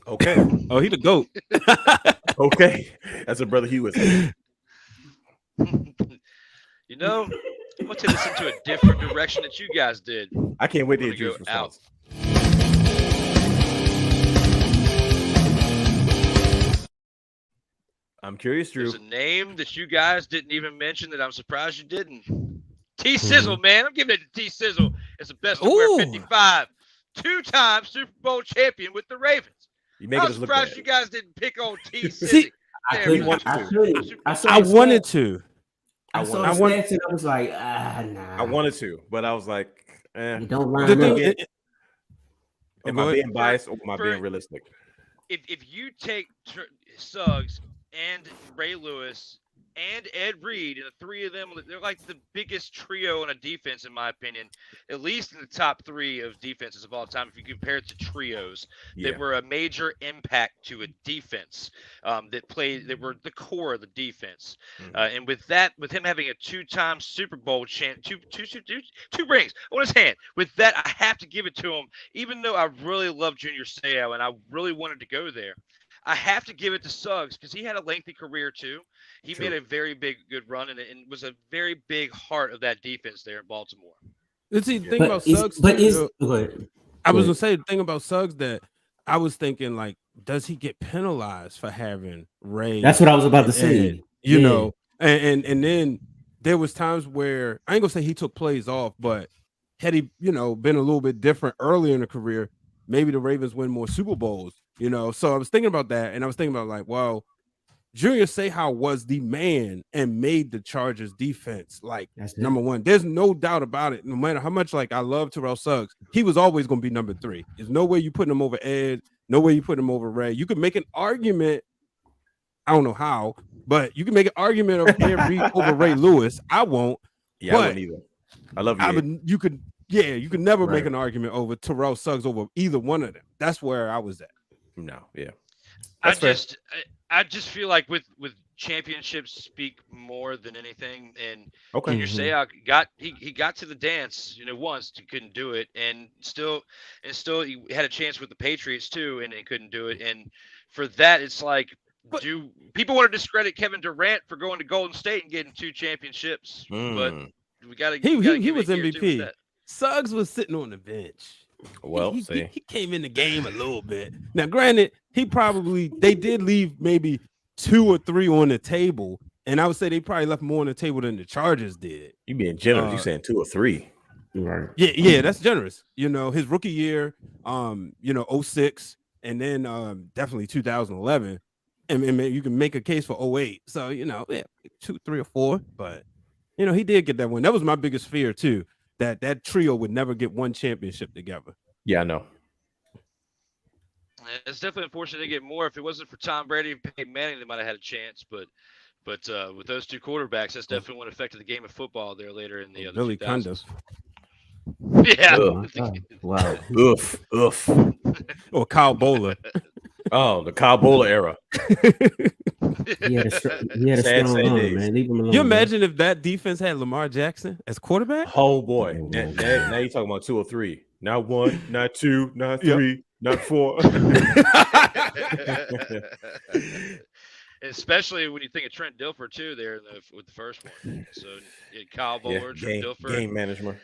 Okay. Oh, he the GOAT. Okay. That's a brother Hugh is. You know, I'm gonna take this into a different direction that you guys did. I can't wait to hear Drew's response. I'm curious, Drew. There's a name that you guys didn't even mention that I'm surprised you didn't. T Sizzle, man. I'm giving it to T Sizzle as the best to wear 55. 2-time Super Bowl champion with the Ravens. I'm surprised you guys didn't pick on T Sizzle. I wanted to. I saw the stats and I was like, nah. I wanted to, but I was like, You don't line up. Am I being biased or am I being realistic? If you take Suggs and Ray Lewis and Ed Reed, and the 3 of them, they're like the biggest trio on a defense, in my opinion, at least in the top 3 of defenses of all time. If you compare it to trios that were a major impact to a defense, that were the core of the defense. And with him having a 2-time Super Bowl champ, two rings on his hand, with that, I have to give it to him, even though I really love Junior Seau and I really wanted to go there. I have to give it to Suggs because he had a lengthy career too. He made a very good run and was a very big heart of that defense there in Baltimore. See, the thing about Suggs, I was gonna say the thing about Suggs that I was thinking, like, does he get penalized for having Ray? That's what I was about to say. You know, and then there was times where I ain't gonna say he took plays off, but had he, been a little bit different earlier in the career, maybe the Ravens win more Super Bowls. So I was thinking about that, and I was thinking about, like, well, Junior Seau was the man and made the Chargers defense like number 1. There's no doubt about it. No matter how much I love Terrell Suggs, he was always going to be number 3. There's no way you putting him over Ed, no way you putting him over Ray. You could make an argument. I don't know how, but you can make an argument of Ed Reed over Ray Lewis. I won't. Yeah, I wouldn't either. I love you. You could never make an argument over Terrell Suggs over either one of them. That's where I was at. No, yeah. I just feel like with championships speak more than anything. And Junior Seau got to the dance, once he couldn't do it, and still he had a chance with the Patriots too, and he couldn't do it. And for that, it's like, do people want to discredit Kevin Durant for going to Golden State and getting 2 championships? But we got to. He was MVP. Suggs was sitting on the bench. Well, he came in the game a little bit. Now, granted, they did leave maybe 2 or 3 on the table, and I would say they probably left more on the table than the Chargers did. You being generous? You saying 2 or 3? Right? Yeah, that's generous. His rookie year, 06, and then definitely 2011, and you can make a case for 08. So 2, 3, or 4, but he did get that one. That was my biggest fear too. That trio would never get 1 championship together. Yeah, I know. It's definitely unfortunate they get more. If it wasn't for Tom Brady and Peyton Manning, they might have had a chance. But with those 2 quarterbacks, that's definitely what affected the game of football there later in the other Billy 2000s. Cundiff. Yeah. Wow. Oof. Or Kyle Bowler. Oh, the Kyle Bowler era. He had a strong arm, man. Leave him alone. You imagine if that defense had Lamar Jackson as quarterback? Oh boy. Now you're talking about 2 or 3. Not 1, not 2, not 3, not 4. Especially when you think of Trent Dilfer too, there with the first one. So Kyle Bowler, Trent Dilfer, game management.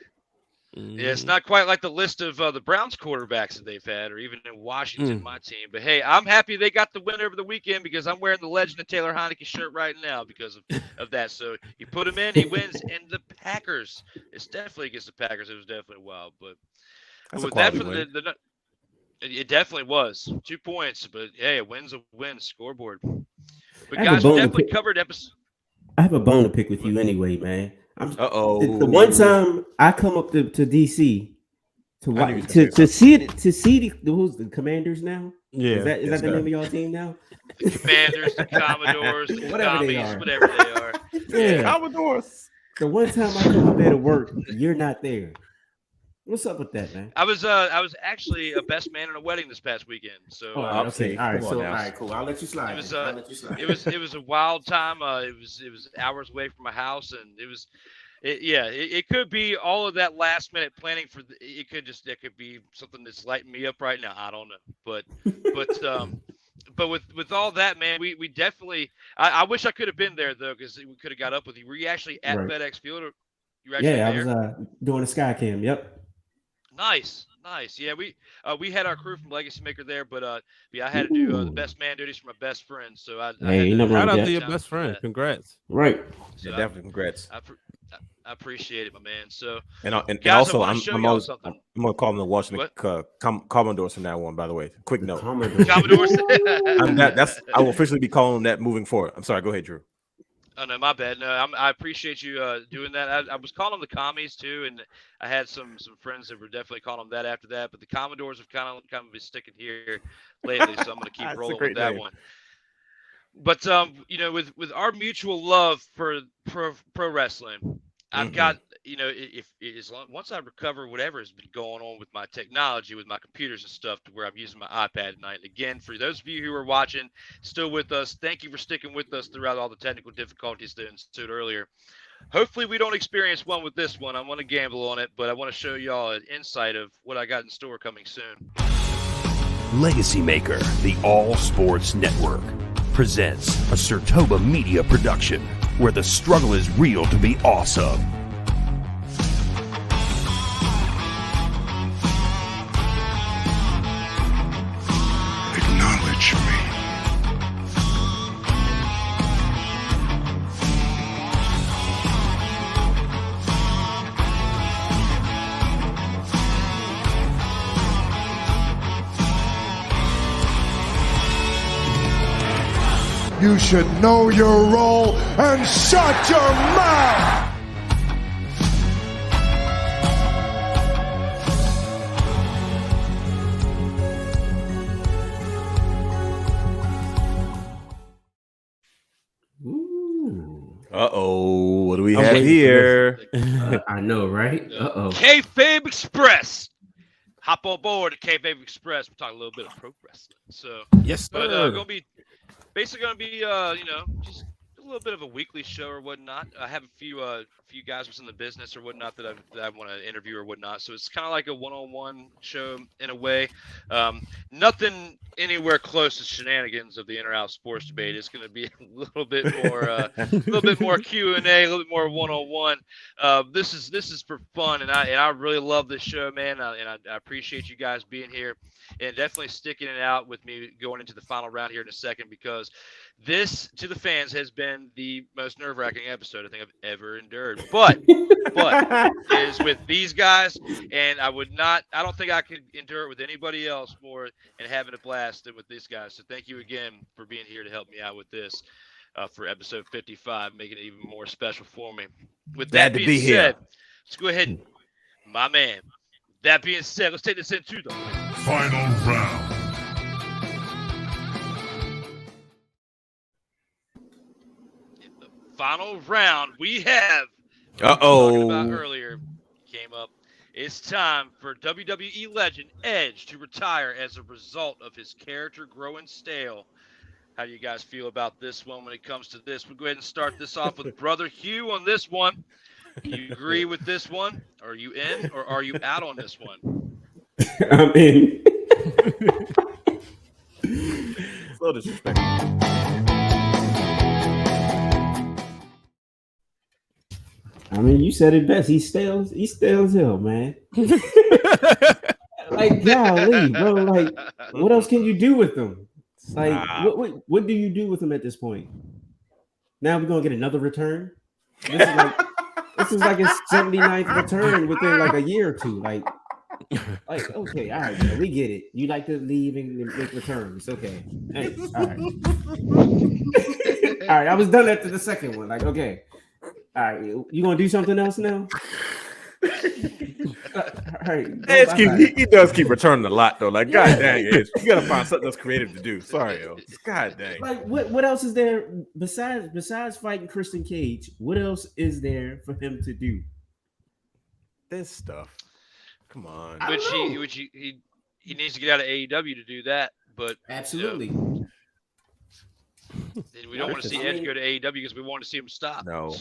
Yeah, it's not quite like the list of the Browns quarterbacks that they've had, or even in Washington, my team. But hey, I'm happy they got the win over the weekend because I'm wearing the Legend of Taylor Heineke shirt right now because of that. So you put him in, he wins, and the Packers. It's definitely against the Packers. It was definitely wild, but with that for it definitely was 2 points. But hey, a win's a win. Scoreboard. But guys, we definitely covered episode. I have a bone to pick with you anyway, man. Uh-oh. The one time I come up to DC to see the Commanders now. Yeah, is that the name of y'all team now? The Commanders, the Commodores, the Whatever they Commies, are. whatever they are. Yeah, Commodores. the one time I come up there to work, you're not there. What's up with that, man? I was actually a best man in a wedding this past weekend. So Okay, all right, Come on now. cool. I'll let you slide. it was a wild time. It was hours away from my house, and it could be all of that last minute planning for it could be something that's lighting me up right now. I don't know, but with all that, man, we definitely. I wish I could have been there though, because we could have got up with you. Were you actually at FedEx Field? Or you actually there? I was doing a sky cam. Yep. Nice. Yeah, we had our crew from LegacyMaker there, but I had to do the best man duties for my best friend. So shout out to your best friend. Congrats. Right. So Definitely congrats. I appreciate it, my man. So And guys, also, I'm gonna call them the Washington Commodores from now on. By the way, quick note. Commodores. I will officially be calling them that moving forward. I'm sorry. Go ahead, Drew. Oh no, my bad. No, I appreciate you doing that. I was calling them the Commies too, and I had some friends that were definitely calling them that after that. But the Commodores have kind of been sticking here lately, so I'm going to keep rolling with that one. But with our mutual love for pro wrestling, I've got once I recover whatever has been going on with my technology, with my computers and stuff, to where I'm using my iPad at night. And again, for those of you who are watching, still with us, thank you for sticking with us throughout all the technical difficulties that ensued earlier. Hopefully we don't experience one with this one. I want to gamble on it, but I want to show y'all an insight of what I got in store coming soon. LegacyMaker, the All Sports Network, presents a SIRTOBA media production where the struggle is real to be awesome. Acknowledge me. You should know your role and shut your mouth! Uh-oh, what do we have here? I know, right? Uh-oh. Kayfabe Express. Hop on board at Kayfabe Express. We'll talk a little bit of pro wrestling. So, yes, but gonna be just a little bit of a weekly show or whatnot. I have a few guys who's in the business or whatnot that I want to interview or whatnot. So it's kind of like a one-on-one show in a way. Nothing anywhere close to shenanigans of the in-or-out sports debate. It's going to be a little bit more Q&A, a little bit more one-on-one. This is for fun, and I really love this show, man. I appreciate you guys being here and definitely sticking it out with me going into the final round here in a second, because this, to the fans, has been the most nerve-wracking episode I think I've ever endured. But it is with these guys, and I don't think I could endure it with anybody else more and having a blast than with these guys. So thank you again for being here to help me out with this for episode 55, making it even more special for me. With that being said, let's go ahead and, my man, that being said, let's take this into the Final round. Final round, we have talking about earlier came up. It's time for WWE legend Edge to retire as a result of his character growing stale. How do you guys feel about this one when it comes to this? We'll go ahead and start this off with Brother Hugh on this one. Do you agree with this one? Are you in or are you out on this one? I'm in. So disrespectful. I mean, you said it best. He stale as hell, man. Like, golly, bro. Like, what else can you do with him? It's like, what do you do with him at this point? Now we're gonna get another return. This is like his 79th return within like a year or two. Like okay, all right, man, we get it. You like to leave and make returns. Okay. Hey, all right. All right, I was done after the second one. Like, okay. All right, you gonna do something else now? All right, he does keep returning a lot though. Like, god dang it, you gotta find something else creative to do. Sorry, yo. God dang. Like, what else is there besides fighting Christian Cage? What else is there for him to do? This stuff. Come on. He needs to get out of AEW to do that, but absolutely. We don't want to see Edge go to AEW because we want to see him stop. No.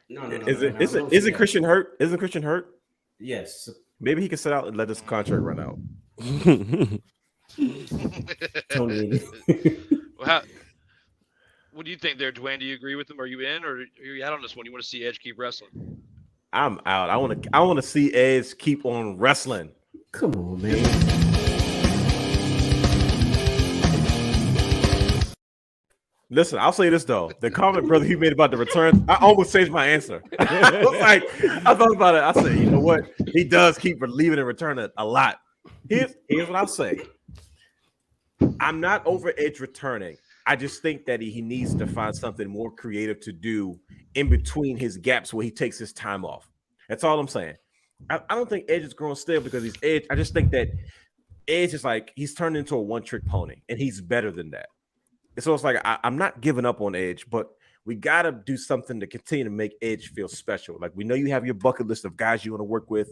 No. Isn't Christian hurt? Isn't Christian hurt? Yes. Maybe he can sit out and let this contract run out. Totally. Well, what do you think there, Dwayne? Do you agree with him? Are you in, or are you out on this one? You want to see Edge keep wrestling? I'm out. I want to see Edge keep on wrestling. Come on, man. Listen, I'll say this though: the comment brother Hugh made about the return, I almost changed my answer. I thought about it. I said, you know what? He does keep leaving and returning a lot. Here's what I'll say. I'm not over Edge returning. I just think that he needs to find something more creative to do in between his gaps where he takes his time off. That's all I'm saying. I don't think Edge is growing stale because he's Edge. I just think that Edge is like he's turned into a one-trick pony, and he's better than that. So it's like I'm not giving up on Edge, but we got to do something to continue to make Edge feel special. Like, we know you have your bucket list of guys you want to work with,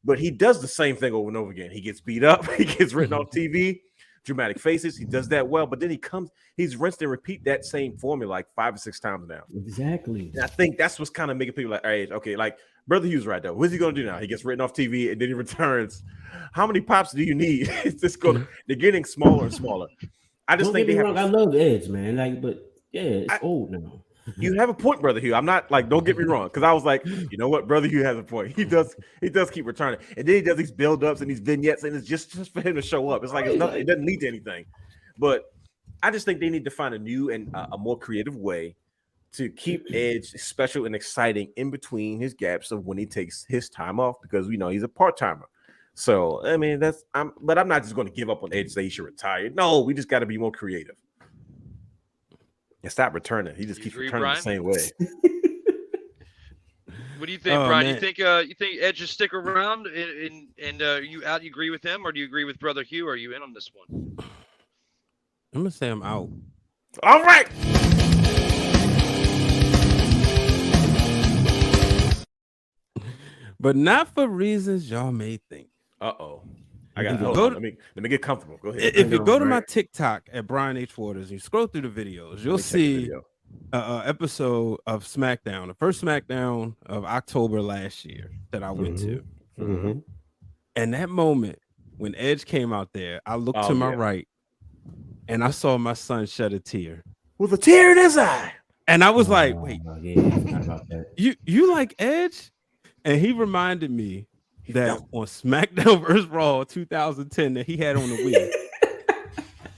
but he does the same thing over and over again. He gets beat up. He gets written off TV, dramatic faces. He does that well, but then he's rinsed and repeat that same formula like 5 or 6 times now. Exactly. And I think that's what's kind of making people like, hey, okay, like Brother Hugh's right though. What's he going to do now? He gets written off TV and then he returns. How many pops do you need? It's just going. They're getting smaller and smaller. I just think I love Edge, man. Like, but yeah, it's old now. You have a point, Brother Hugh. I'm not like, don't get me wrong, because I was like, you know what, Brother Hugh has a point. He does keep returning, and then he does these build-ups and these vignettes, and it's just for him to show up. It's like it doesn't lead to anything. But I just think they need to find a new and a more creative way to keep Edge special and exciting in between his gaps of when he takes his time off, because we know he's a part-timer. So I mean, but I'm not just going to give up on Edge and say he should retire. No, we just got to be more creative. And stop returning. He just keeps returning Brian? The same way. What do you think, Brian? Man. You think Edge just stick around and you out? You agree with him, or do you agree with Brother Hugh? Or are you in on this one? I'm gonna say I'm out. All right. But not for reasons y'all may think. Uh-oh. Let me get comfortable. Go ahead. If you go to my TikTok at Brian H. Waters and you scroll through the videos, you'll see an episode of SmackDown, the first SmackDown of October last year that I went to. Mm-hmm. And that moment when Edge came out there, I looked to my right and I saw my son shed a tear. With a tear in his eye. And I was like, wait, about that. You like Edge? And he reminded me that on SmackDown vs. Raw 2010 that he had on the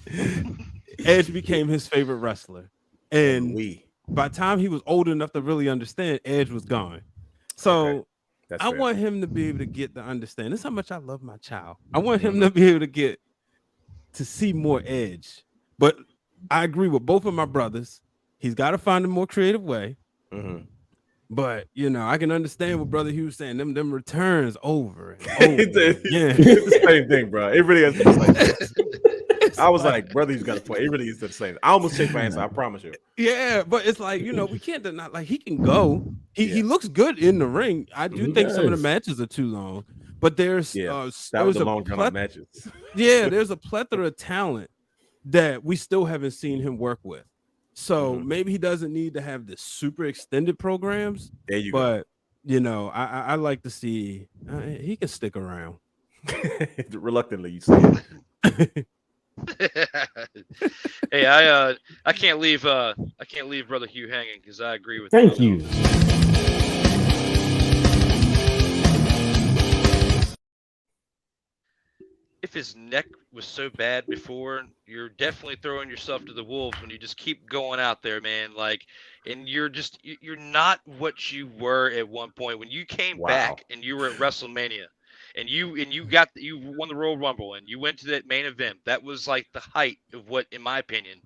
Wii, Edge became his favorite wrestler. And by the time he was old enough to really understand, Edge was gone. So I want him to be able to get to understand. This is how much I love my child. I want him to be able to get to see more Edge. But I agree with both of my brothers. He's got to find a more creative way. Mm-hmm. But I can understand what Brother Hugh was saying. Them returns over and over. It's the same thing, bro. It really is the same. I was like, Brother Hugh's got a point. It really is the same. I almost changed my answer. I promise you. Yeah, but it's like we can't deny. Like, he can go. He looks good in the ring. I do think some of the matches are too long. But there's that was a long run of matches. Yeah, there's a plethora of talent that we still haven't seen him work with. So maybe he doesn't need to have the super extended programs. There you go. But I like to see he can stick around. Reluctantly, you say it. Hey, I can't leave Brother Hugh hanging because I agree with. Thank you. if his neck was so bad before, you're definitely throwing yourself to the wolves when you just keep going out there, man. Like, and you're not what you were at one point when you came back and you were at WrestleMania, and you won the Royal Rumble and you went to that main event. That was like the height of what, in my opinion,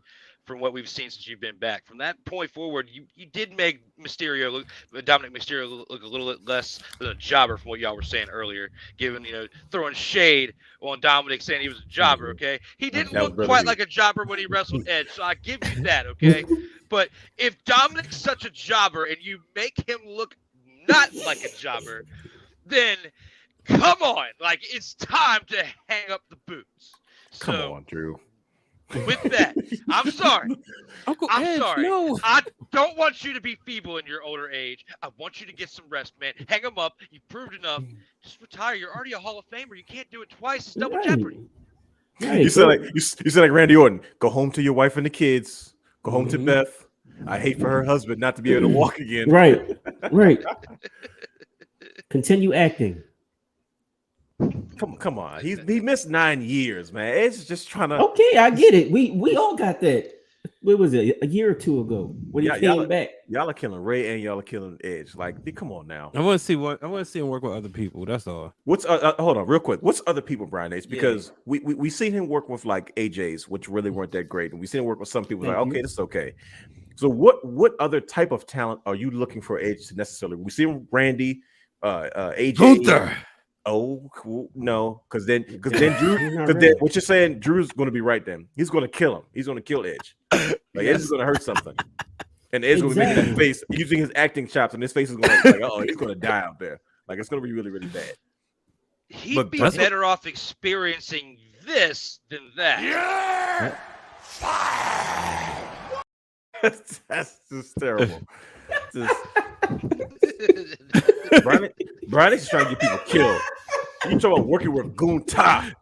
from what we've seen since you've been back. From that point forward, you did make Dominik Mysterio look a little bit less than a jobber from what y'all were saying earlier, given, throwing shade on Dominik saying he was a jobber, okay? He didn't look quite like a jobber when he wrestled Edge, so I give you that, okay? But if Dominik's such a jobber and you make him look not like a jobber, then come on. Like, it's time to hang up the boots. Come on, Drew. With that, I'm sorry. I'm Edge, sorry. no. I don't want you to be feeble in your older age. I want you to get some rest, man. Hang them up. You proved enough. Just retire. You're already a Hall of Famer. You can't do it twice. It's double jeopardy. Right. You said like Randy Orton. Go home to your wife and the kids. Go home to Beth. I hate for her husband not to be able to walk again. Right. Continue acting. Come on. He missed 9 years, man. It's just trying to. Okay, I get it. We all got that. What was it? A year or two ago when he came back. Y'all are killing Ray and y'all are killing Edge. Like, come on now. I want to see him work with other people. That's all. What's hold on real quick. What's other people, Brian H? Because we seen him work with like AJ's, which really weren't that great, and we seen him work with some people like, okay, this is okay. So what other type of talent are you looking for Edge to necessarily? We see him Randy, AJ. Gunther. Oh, cool. No, because then what you're saying, Drew's going to be right then. He's going to kill him. He's going to kill Edge. Like, Edge is going to hurt something. And Edge going to make that face, using his acting chops, and his face is going to be like, he's going to die out there. Like, it's going to be really, really bad. He'd be better off experiencing this than that. Yeah! That's just terrible. Brian is trying to get people killed. You talking about working with Gunther?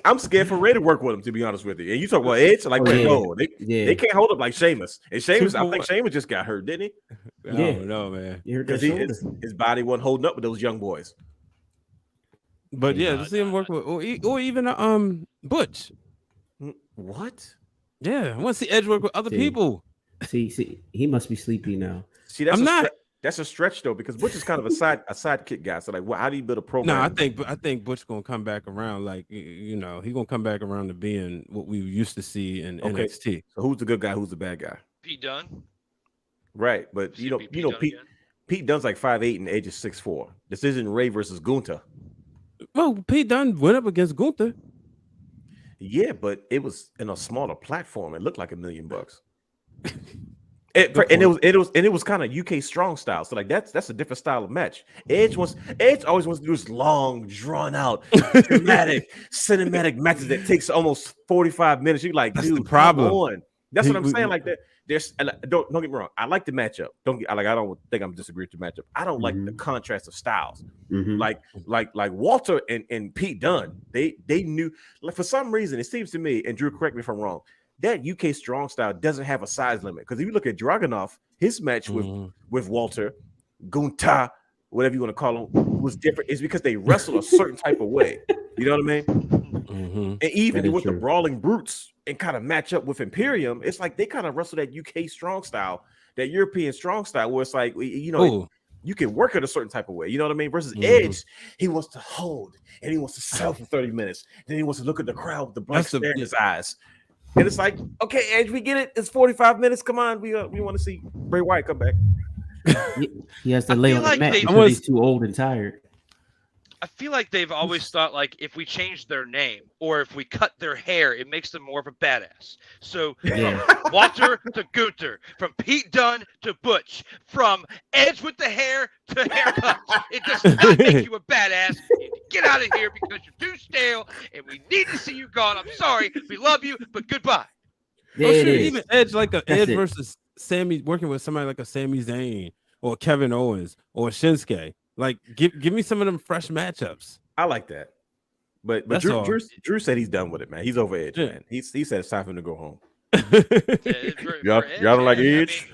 I'm scared for Ray to work with him, to be honest with you. And you talk about Edge, like, they can't hold up like Sheamus. And Sheamus, I think Sheamus just got hurt, didn't he? No, man. Because his body wasn't holding up with those young boys. But to see him work with, or even Butch. What? Yeah, I want to see Edge work with other people. See, he must be sleepy now. See, that's a stretch though, because Butch is kind of a sidekick guy. So like, how do you build a program? No, I think Butch gonna come back around. Like, he gonna come back around to being what we used to see in NXT. So who's the good guy? Who's the bad guy? Pete Dunne. Right, but Pete Dunne's like 5'8" and Edge is 6'4". This isn't Ray versus Gunther. Well, Pete Dunne went up against Gunther. Yeah, but it was in a smaller platform. It looked like $1 million. It was kind of UK strong style. So like that's a different style of match. Edge always wants to do this long, drawn out, dramatic, cinematic matches that takes almost 45 minutes. You're like, dude, the problem. That's what I'm saying. Like that. Don't get me wrong. I like the matchup. I don't think I'm disagreeing with the matchup. I don't like the contrast of styles. Like Walter and Pete Dunne. They knew, like, for some reason, it seems to me, and Drew, correct me if I'm wrong, that UK strong style doesn't have a size limit. Because if you look at Dragunov, his match with Walter, Gunther, whatever you want to call him, was different. It's because they wrestle a certain type of way. You know what I mean? And even with the Brawling Brutes and kind of match up with Imperium, it's like they kind of wrestle that UK strong style, that European strong style, where it's like, you can work it a certain type of way. You know what I mean? Versus Edge, he wants to hold and he wants to sell for 30 minutes. Then he wants to look at the crowd with the blank stare in his eyes. And it's like, okay, Edge, we get it. It's 45 minutes. Come on, we want to see Bray Wyatt come back. He has to lay on the mat because he's too old and tired. I feel like they've always thought, like, if we change their name or if we cut their hair, it makes them more of a badass. So from Walter to Gunther, from Pete Dunne to Butch, from Edge with the hair to haircuts, it does not make you a badass. You need to get out of here because you're too stale and we need to see you gone. I'm sorry. We love you, but goodbye. Even Edge, like Edge versus Sami, working with somebody like a Sami Zayn or Kevin Owens or Shinsuke. Like, give me some of them fresh matchups. I like that. But Drew said he's done with it, man. He's over Edge, man. He said it's time for him to go home. Y'all don't like Edge?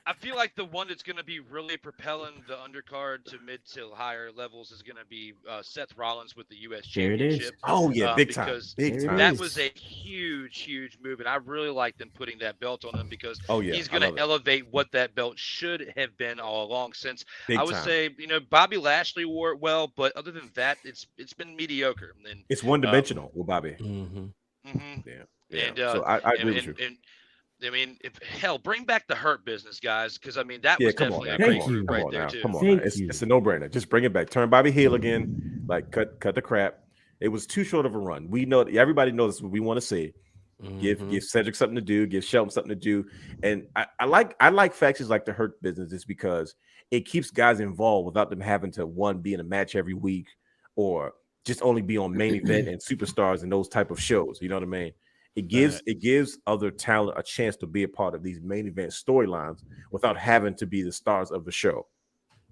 I feel like the one that's going to be really propelling the undercard to mid to higher levels is going to be Seth Rollins with the U.S. There it is. Championship. Oh yeah, big time, because big time. that was a huge move, and I really like them putting that belt on him because he's going to elevate what that belt should have been all along. Since I would say, Bobby Lashley wore it well, but other than that, it's been mediocre. And it's one dimensional with Bobby. Yeah. And so I agree with you. And I mean, bring back the Hurt Business, guys, because I mean that was come definitely on, a great group right there too. Come on, it's a no-brainer. Just bring it back. Turn Bobby heel again. Like cut the crap. It was too short of a run. We know everybody knows what we want to see. Give Cedric something to do. Give Shelton something to do. And I like factions like the Hurt Business just because it keeps guys involved without them having to be in a match every week or just only be on main event and superstars and those type of shows. You know what I mean? It gives other talent a chance to be a part of these main event storylines without having to be the stars of the show.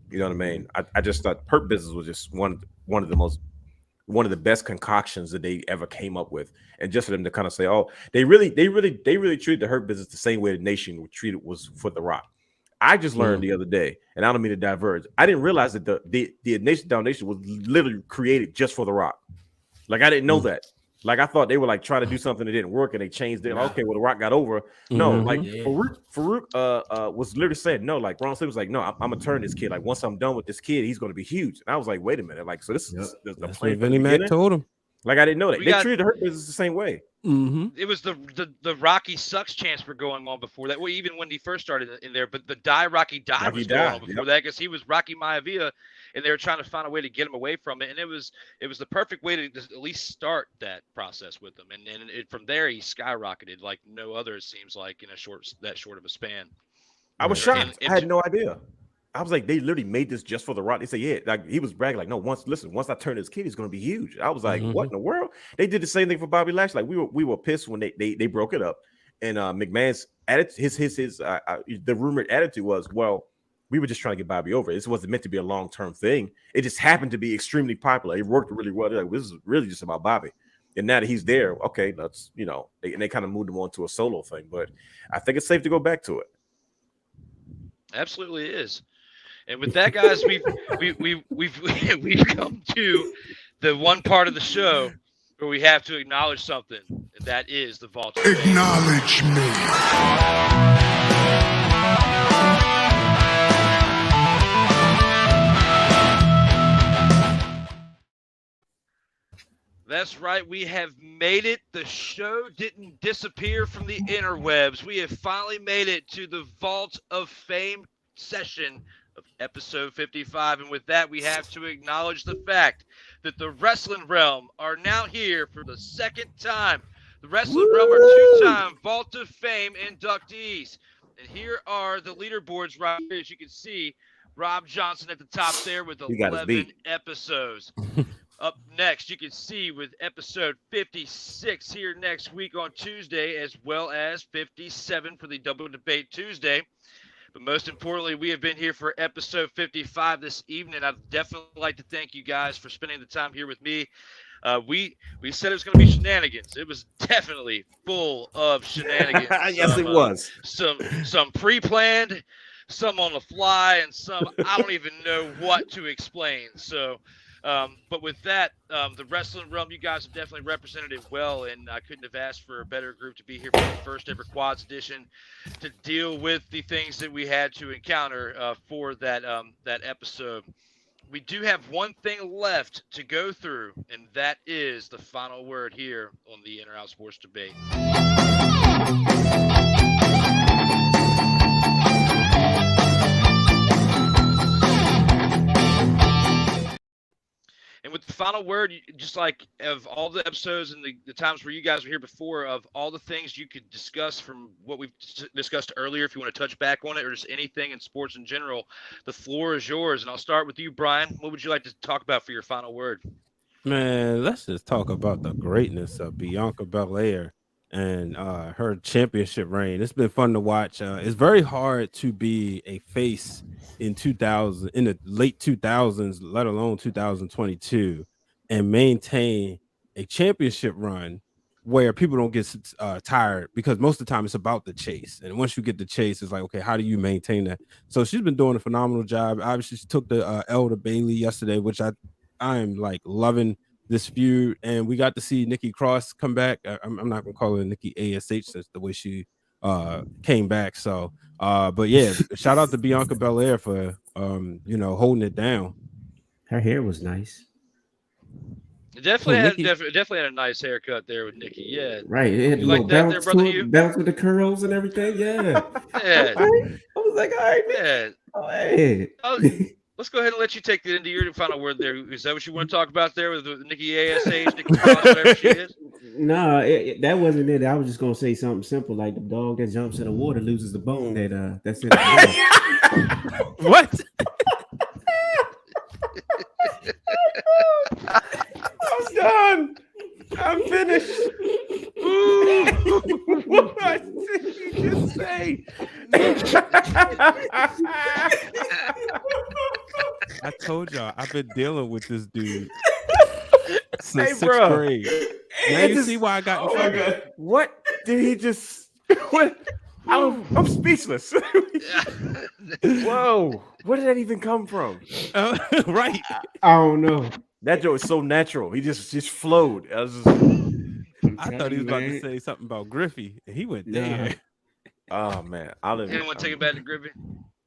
You know what I mean? I just thought Hurt Business was just one of the best concoctions that they ever came up with, and just for them to kind of say, "Oh, they really treated the Hurt Business the same way the Nation would treat it was for The Rock." I just learned the other day, and I don't mean to diverge. I didn't realize that the Nation Down Nation was literally created just for The Rock. Like I didn't know that. Like I thought they were like trying to do something that didn't work, and they changed it. Okay, well, The Rock got over. No, like Farouk was literally saying no. Like Ron Slick was like, no, I'm gonna turn this kid. Like once I'm done with this kid, he's gonna be huge. And I was like, wait a minute, like so this is the plan. Vinnie Mac told him. Like I didn't know that they treated the Hurt Business the same way. It was the Rocky sucks chants were going on before that. Well, even when he first started in there, but the Rocky die was going on before that because he was Rocky Maivia, and they were trying to find a way to get him away from it. And it was the perfect way to at least start that process with him. And from there he skyrocketed like no other. It seems like in that short of a span. I was shocked. I had no idea. I was like, they literally made this just for The Rock. They said, yeah, like he was bragging, like, no, once I turn this kid, he's gonna be huge. I was like, what in the world? They did the same thing for Bobby Lashley. Like we were pissed when they broke it up. And McMahon's attitude, the rumored attitude was, well, we were just trying to get Bobby over. This wasn't meant to be a long-term thing. It just happened to be extremely popular. It worked really well. They're like, this is really just about Bobby. And now that he's there, okay, let's, they kind of moved him on to a solo thing. But I think it's safe to go back to it. Absolutely is. And with that, guys, we've come to the one part of the show where we have to acknowledge something, and that is the Vault of Fame. Acknowledge me. That's right. We have made it. The show didn't disappear from the interwebs. We have finally made it to the Vault of Fame session of episode 55. And with that, we have to acknowledge the fact that the Wrestling Realm are now here for the second time. The Wrestling Realm are two-time Vault of Fame inductees. And here are the leaderboards right here. As you can see, Rob Johnson at the top there with 11 episodes. Up next, you can see with episode 56 here next week on Tuesday, as well as 57 for the Double Debate Tuesday. But most importantly, we have been here for episode 55 this evening. I'd definitely like to thank you guys for spending the time here with me. We said it was going to be shenanigans. It was definitely full of shenanigans. Yes, it was. Some pre-planned, some on the fly, and some I don't even know what to explain. So, but with that, the Wrestling Realm, you guys have definitely represented it well, and I couldn't have asked for a better group to be here for the first ever Quads edition to deal with the things that we had to encounter for that episode. We do have one thing left to go through, and that is the final word here on the In or Out Sports Debate. And with the final word, just like of all the episodes and the times where you guys were here before, of all the things you could discuss from what we've discussed earlier, if you want to touch back on it or just anything in sports in general, the floor is yours. And I'll start with you, Brian. What would you like to talk about for your final word? Man, let's just talk about the greatness of Bianca Belair and her championship reign. It's been fun to watch. It's very hard to be a face in the late 2000s, let alone 2022, and maintain a championship run where people don't get tired, because most of the time it's about the chase. And once you get the chase, it's like, okay, how do you maintain that? So she's been doing a phenomenal job. Obviously, she took the L to Bailey yesterday, which I'm like loving this feud. And we got to see Nikki Cross come back. I'm not gonna call her Nikki ASH. That's the way she came back. So but yeah, shout out to Bianca Belair for holding it down. Her hair was nice. Definitely had a nice haircut there with Nikki. Yeah, right. It had you like that there, brother Hugh? Bounce with the curls and everything. Yeah. Yeah. I was like, all right, yeah. Oh, hey. Let's go ahead and let you take it into your final word there. Is that what you want to talk about there with Nikki ASH, Nikki Cross, whatever she is? No, that wasn't it. I was just gonna say something simple like the dog that jumps in the water loses the bone. That's it. What? I'm done. I'm finished. What did you just say? I told y'all I've been dealing with this dude Hey, since 6th bro. grade. Now you see why I got in trouble. What did he just? What? I'm speechless. Whoa! Where did that even come from? Right. I don't know. That joke is so natural. He just flowed. I thought he was about to say something about Griffey, and he went there. Oh man, I'll Anyone want to take it back to Griffey?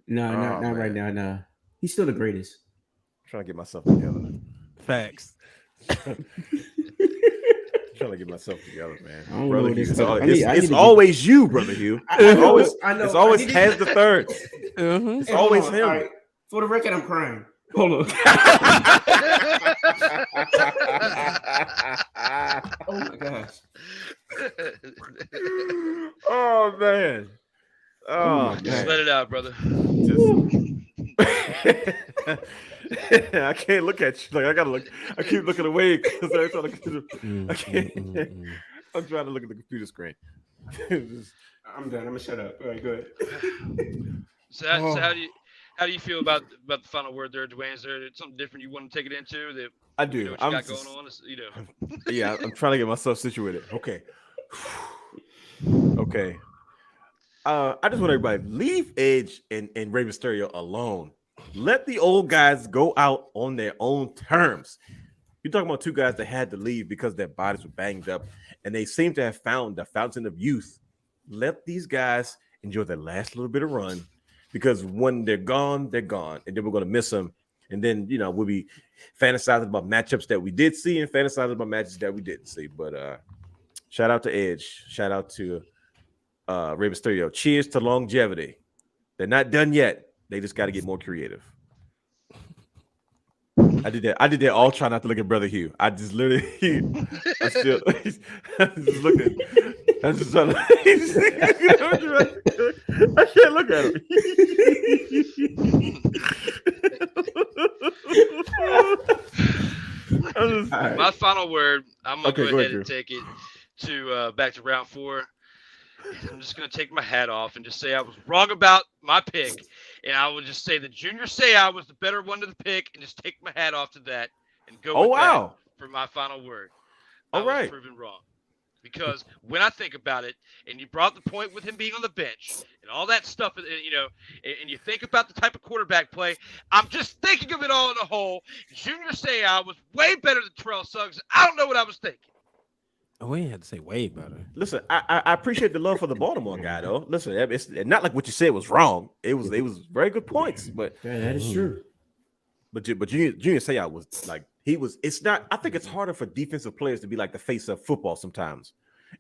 No, not right now. Nah, he's still the greatest. I'm trying to get myself together. Facts. Trying to get myself together, man. Brother Hugh, I it's always you, brother Hugh. It's always Taz the Third. Mm-hmm. It's always him. Right. For the record, I'm crying. Hold on. Oh my gosh. Oh man. Oh, just let it out, brother. I can't look at you. Like I gotta look. I keep looking away because I'm trying to. I can't. I'm trying to look at the computer screen. I'm done. I'm gonna shut up. All right, go ahead. So how do you feel about the final word there, Dwayne? Is there something different you want to take it into that? I do. You know, what you got going on? Yeah, I'm trying to get myself situated. Okay. Okay. I just want everybody leave Edge and Rey Mysterio alone. Let the old guys go out on their own terms. You're talking about two guys that had to leave because their bodies were banged up, and they seem to have found the fountain of youth. Let these guys enjoy their last little bit of run, because when they're gone, and then we're going to miss them. And then, we'll be fantasizing about matchups that we did see and fantasizing about matches that we didn't see. But shout out to Edge. Shout out to Rey Mysterio. Cheers to longevity. They're not done yet. They just got to get more creative. I did that all trying not to look at Brother Hugh. I just literally, I'm just looking. I'm just trying to, I can't look at him. My final word, I'm going to go ahead and Drew. take it to back to round 4. I'm just going to take my hat off and just say I was wrong about my pick. And I will just say that Junior Seau was the better one to the pick, and just take my hat off to that and go with that for my final word. I was proven wrong. Because when I think about it, and you brought the point with him being on the bench and all that stuff, and you think about the type of quarterback play, I'm just thinking of it all in a whole. Junior Seau was way better than Terrell Suggs. I don't know what I was thinking. Oh, we ain't had to say way better. Listen, I appreciate the love for the Baltimore guy, though. Listen, it's not like what you said was wrong. It was very good points, but that is true. But Junior Seau was like It's not. I think it's harder for defensive players to be like the face of football sometimes,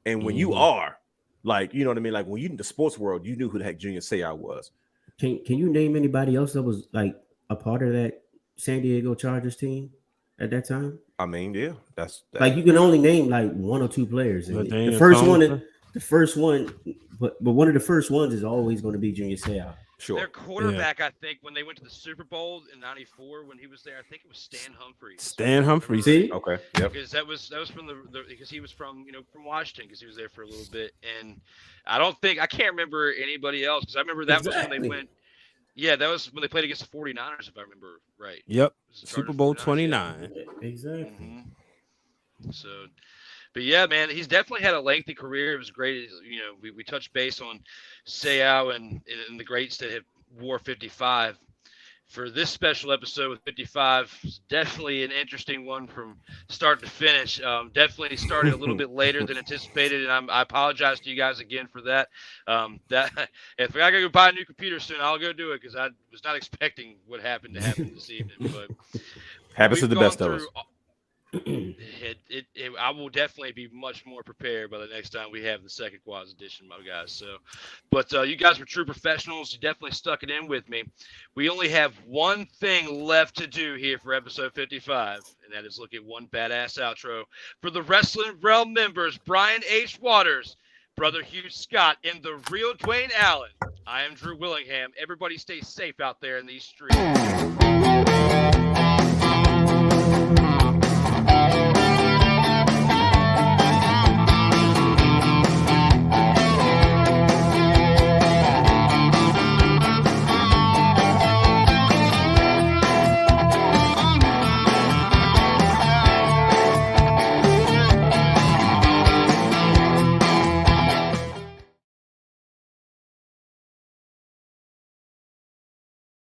and when you are, like, you know what I mean, like when you in the sports world, you knew who the heck Junior Seau was. Can you name anybody else that was like a part of that San Diego Chargers team at that time? I mean, yeah, that's like you can only name like one or two players. The first one, but one of the first ones is always going to be Junior Seau. Sure. Their quarterback, I think, when they went to the Super Bowl in '94, when he was there, I think it was Stan Humphries. Stan Humphries. See? Okay. Yep. Because that was from because he was from from Washington, because he was there for a little bit, and I can't remember anybody else, because I remember that was when they went. Yeah, that was when they played against the 49ers, if I remember right. Yep. Super Bowl 29. Exactly. Mm-hmm. So, but yeah, man, he's definitely had a lengthy career. It was great. You know, we touched base on Seau and the greats that have wore 55. For this special episode with 55, definitely an interesting one from start to finish. Definitely started a little bit later than anticipated, and I apologize to you guys again for that. That if I gotta go buy a new computer soon, I'll go do it because I was not expecting what happened to happen this evening. But happens to the best of us. I will definitely be much more prepared by the next time we have the second Quads edition, my guys. So, but you guys were true professionals. You definitely stuck it in with me. We only have one thing left to do here for episode 55, and that is look at one badass outro for the Wrestling Realm members, Brian H. Waters, Brother Hugh Scott, and the real Dwayne Allen. I am Drew Willingham. Everybody stay safe out there in these streets.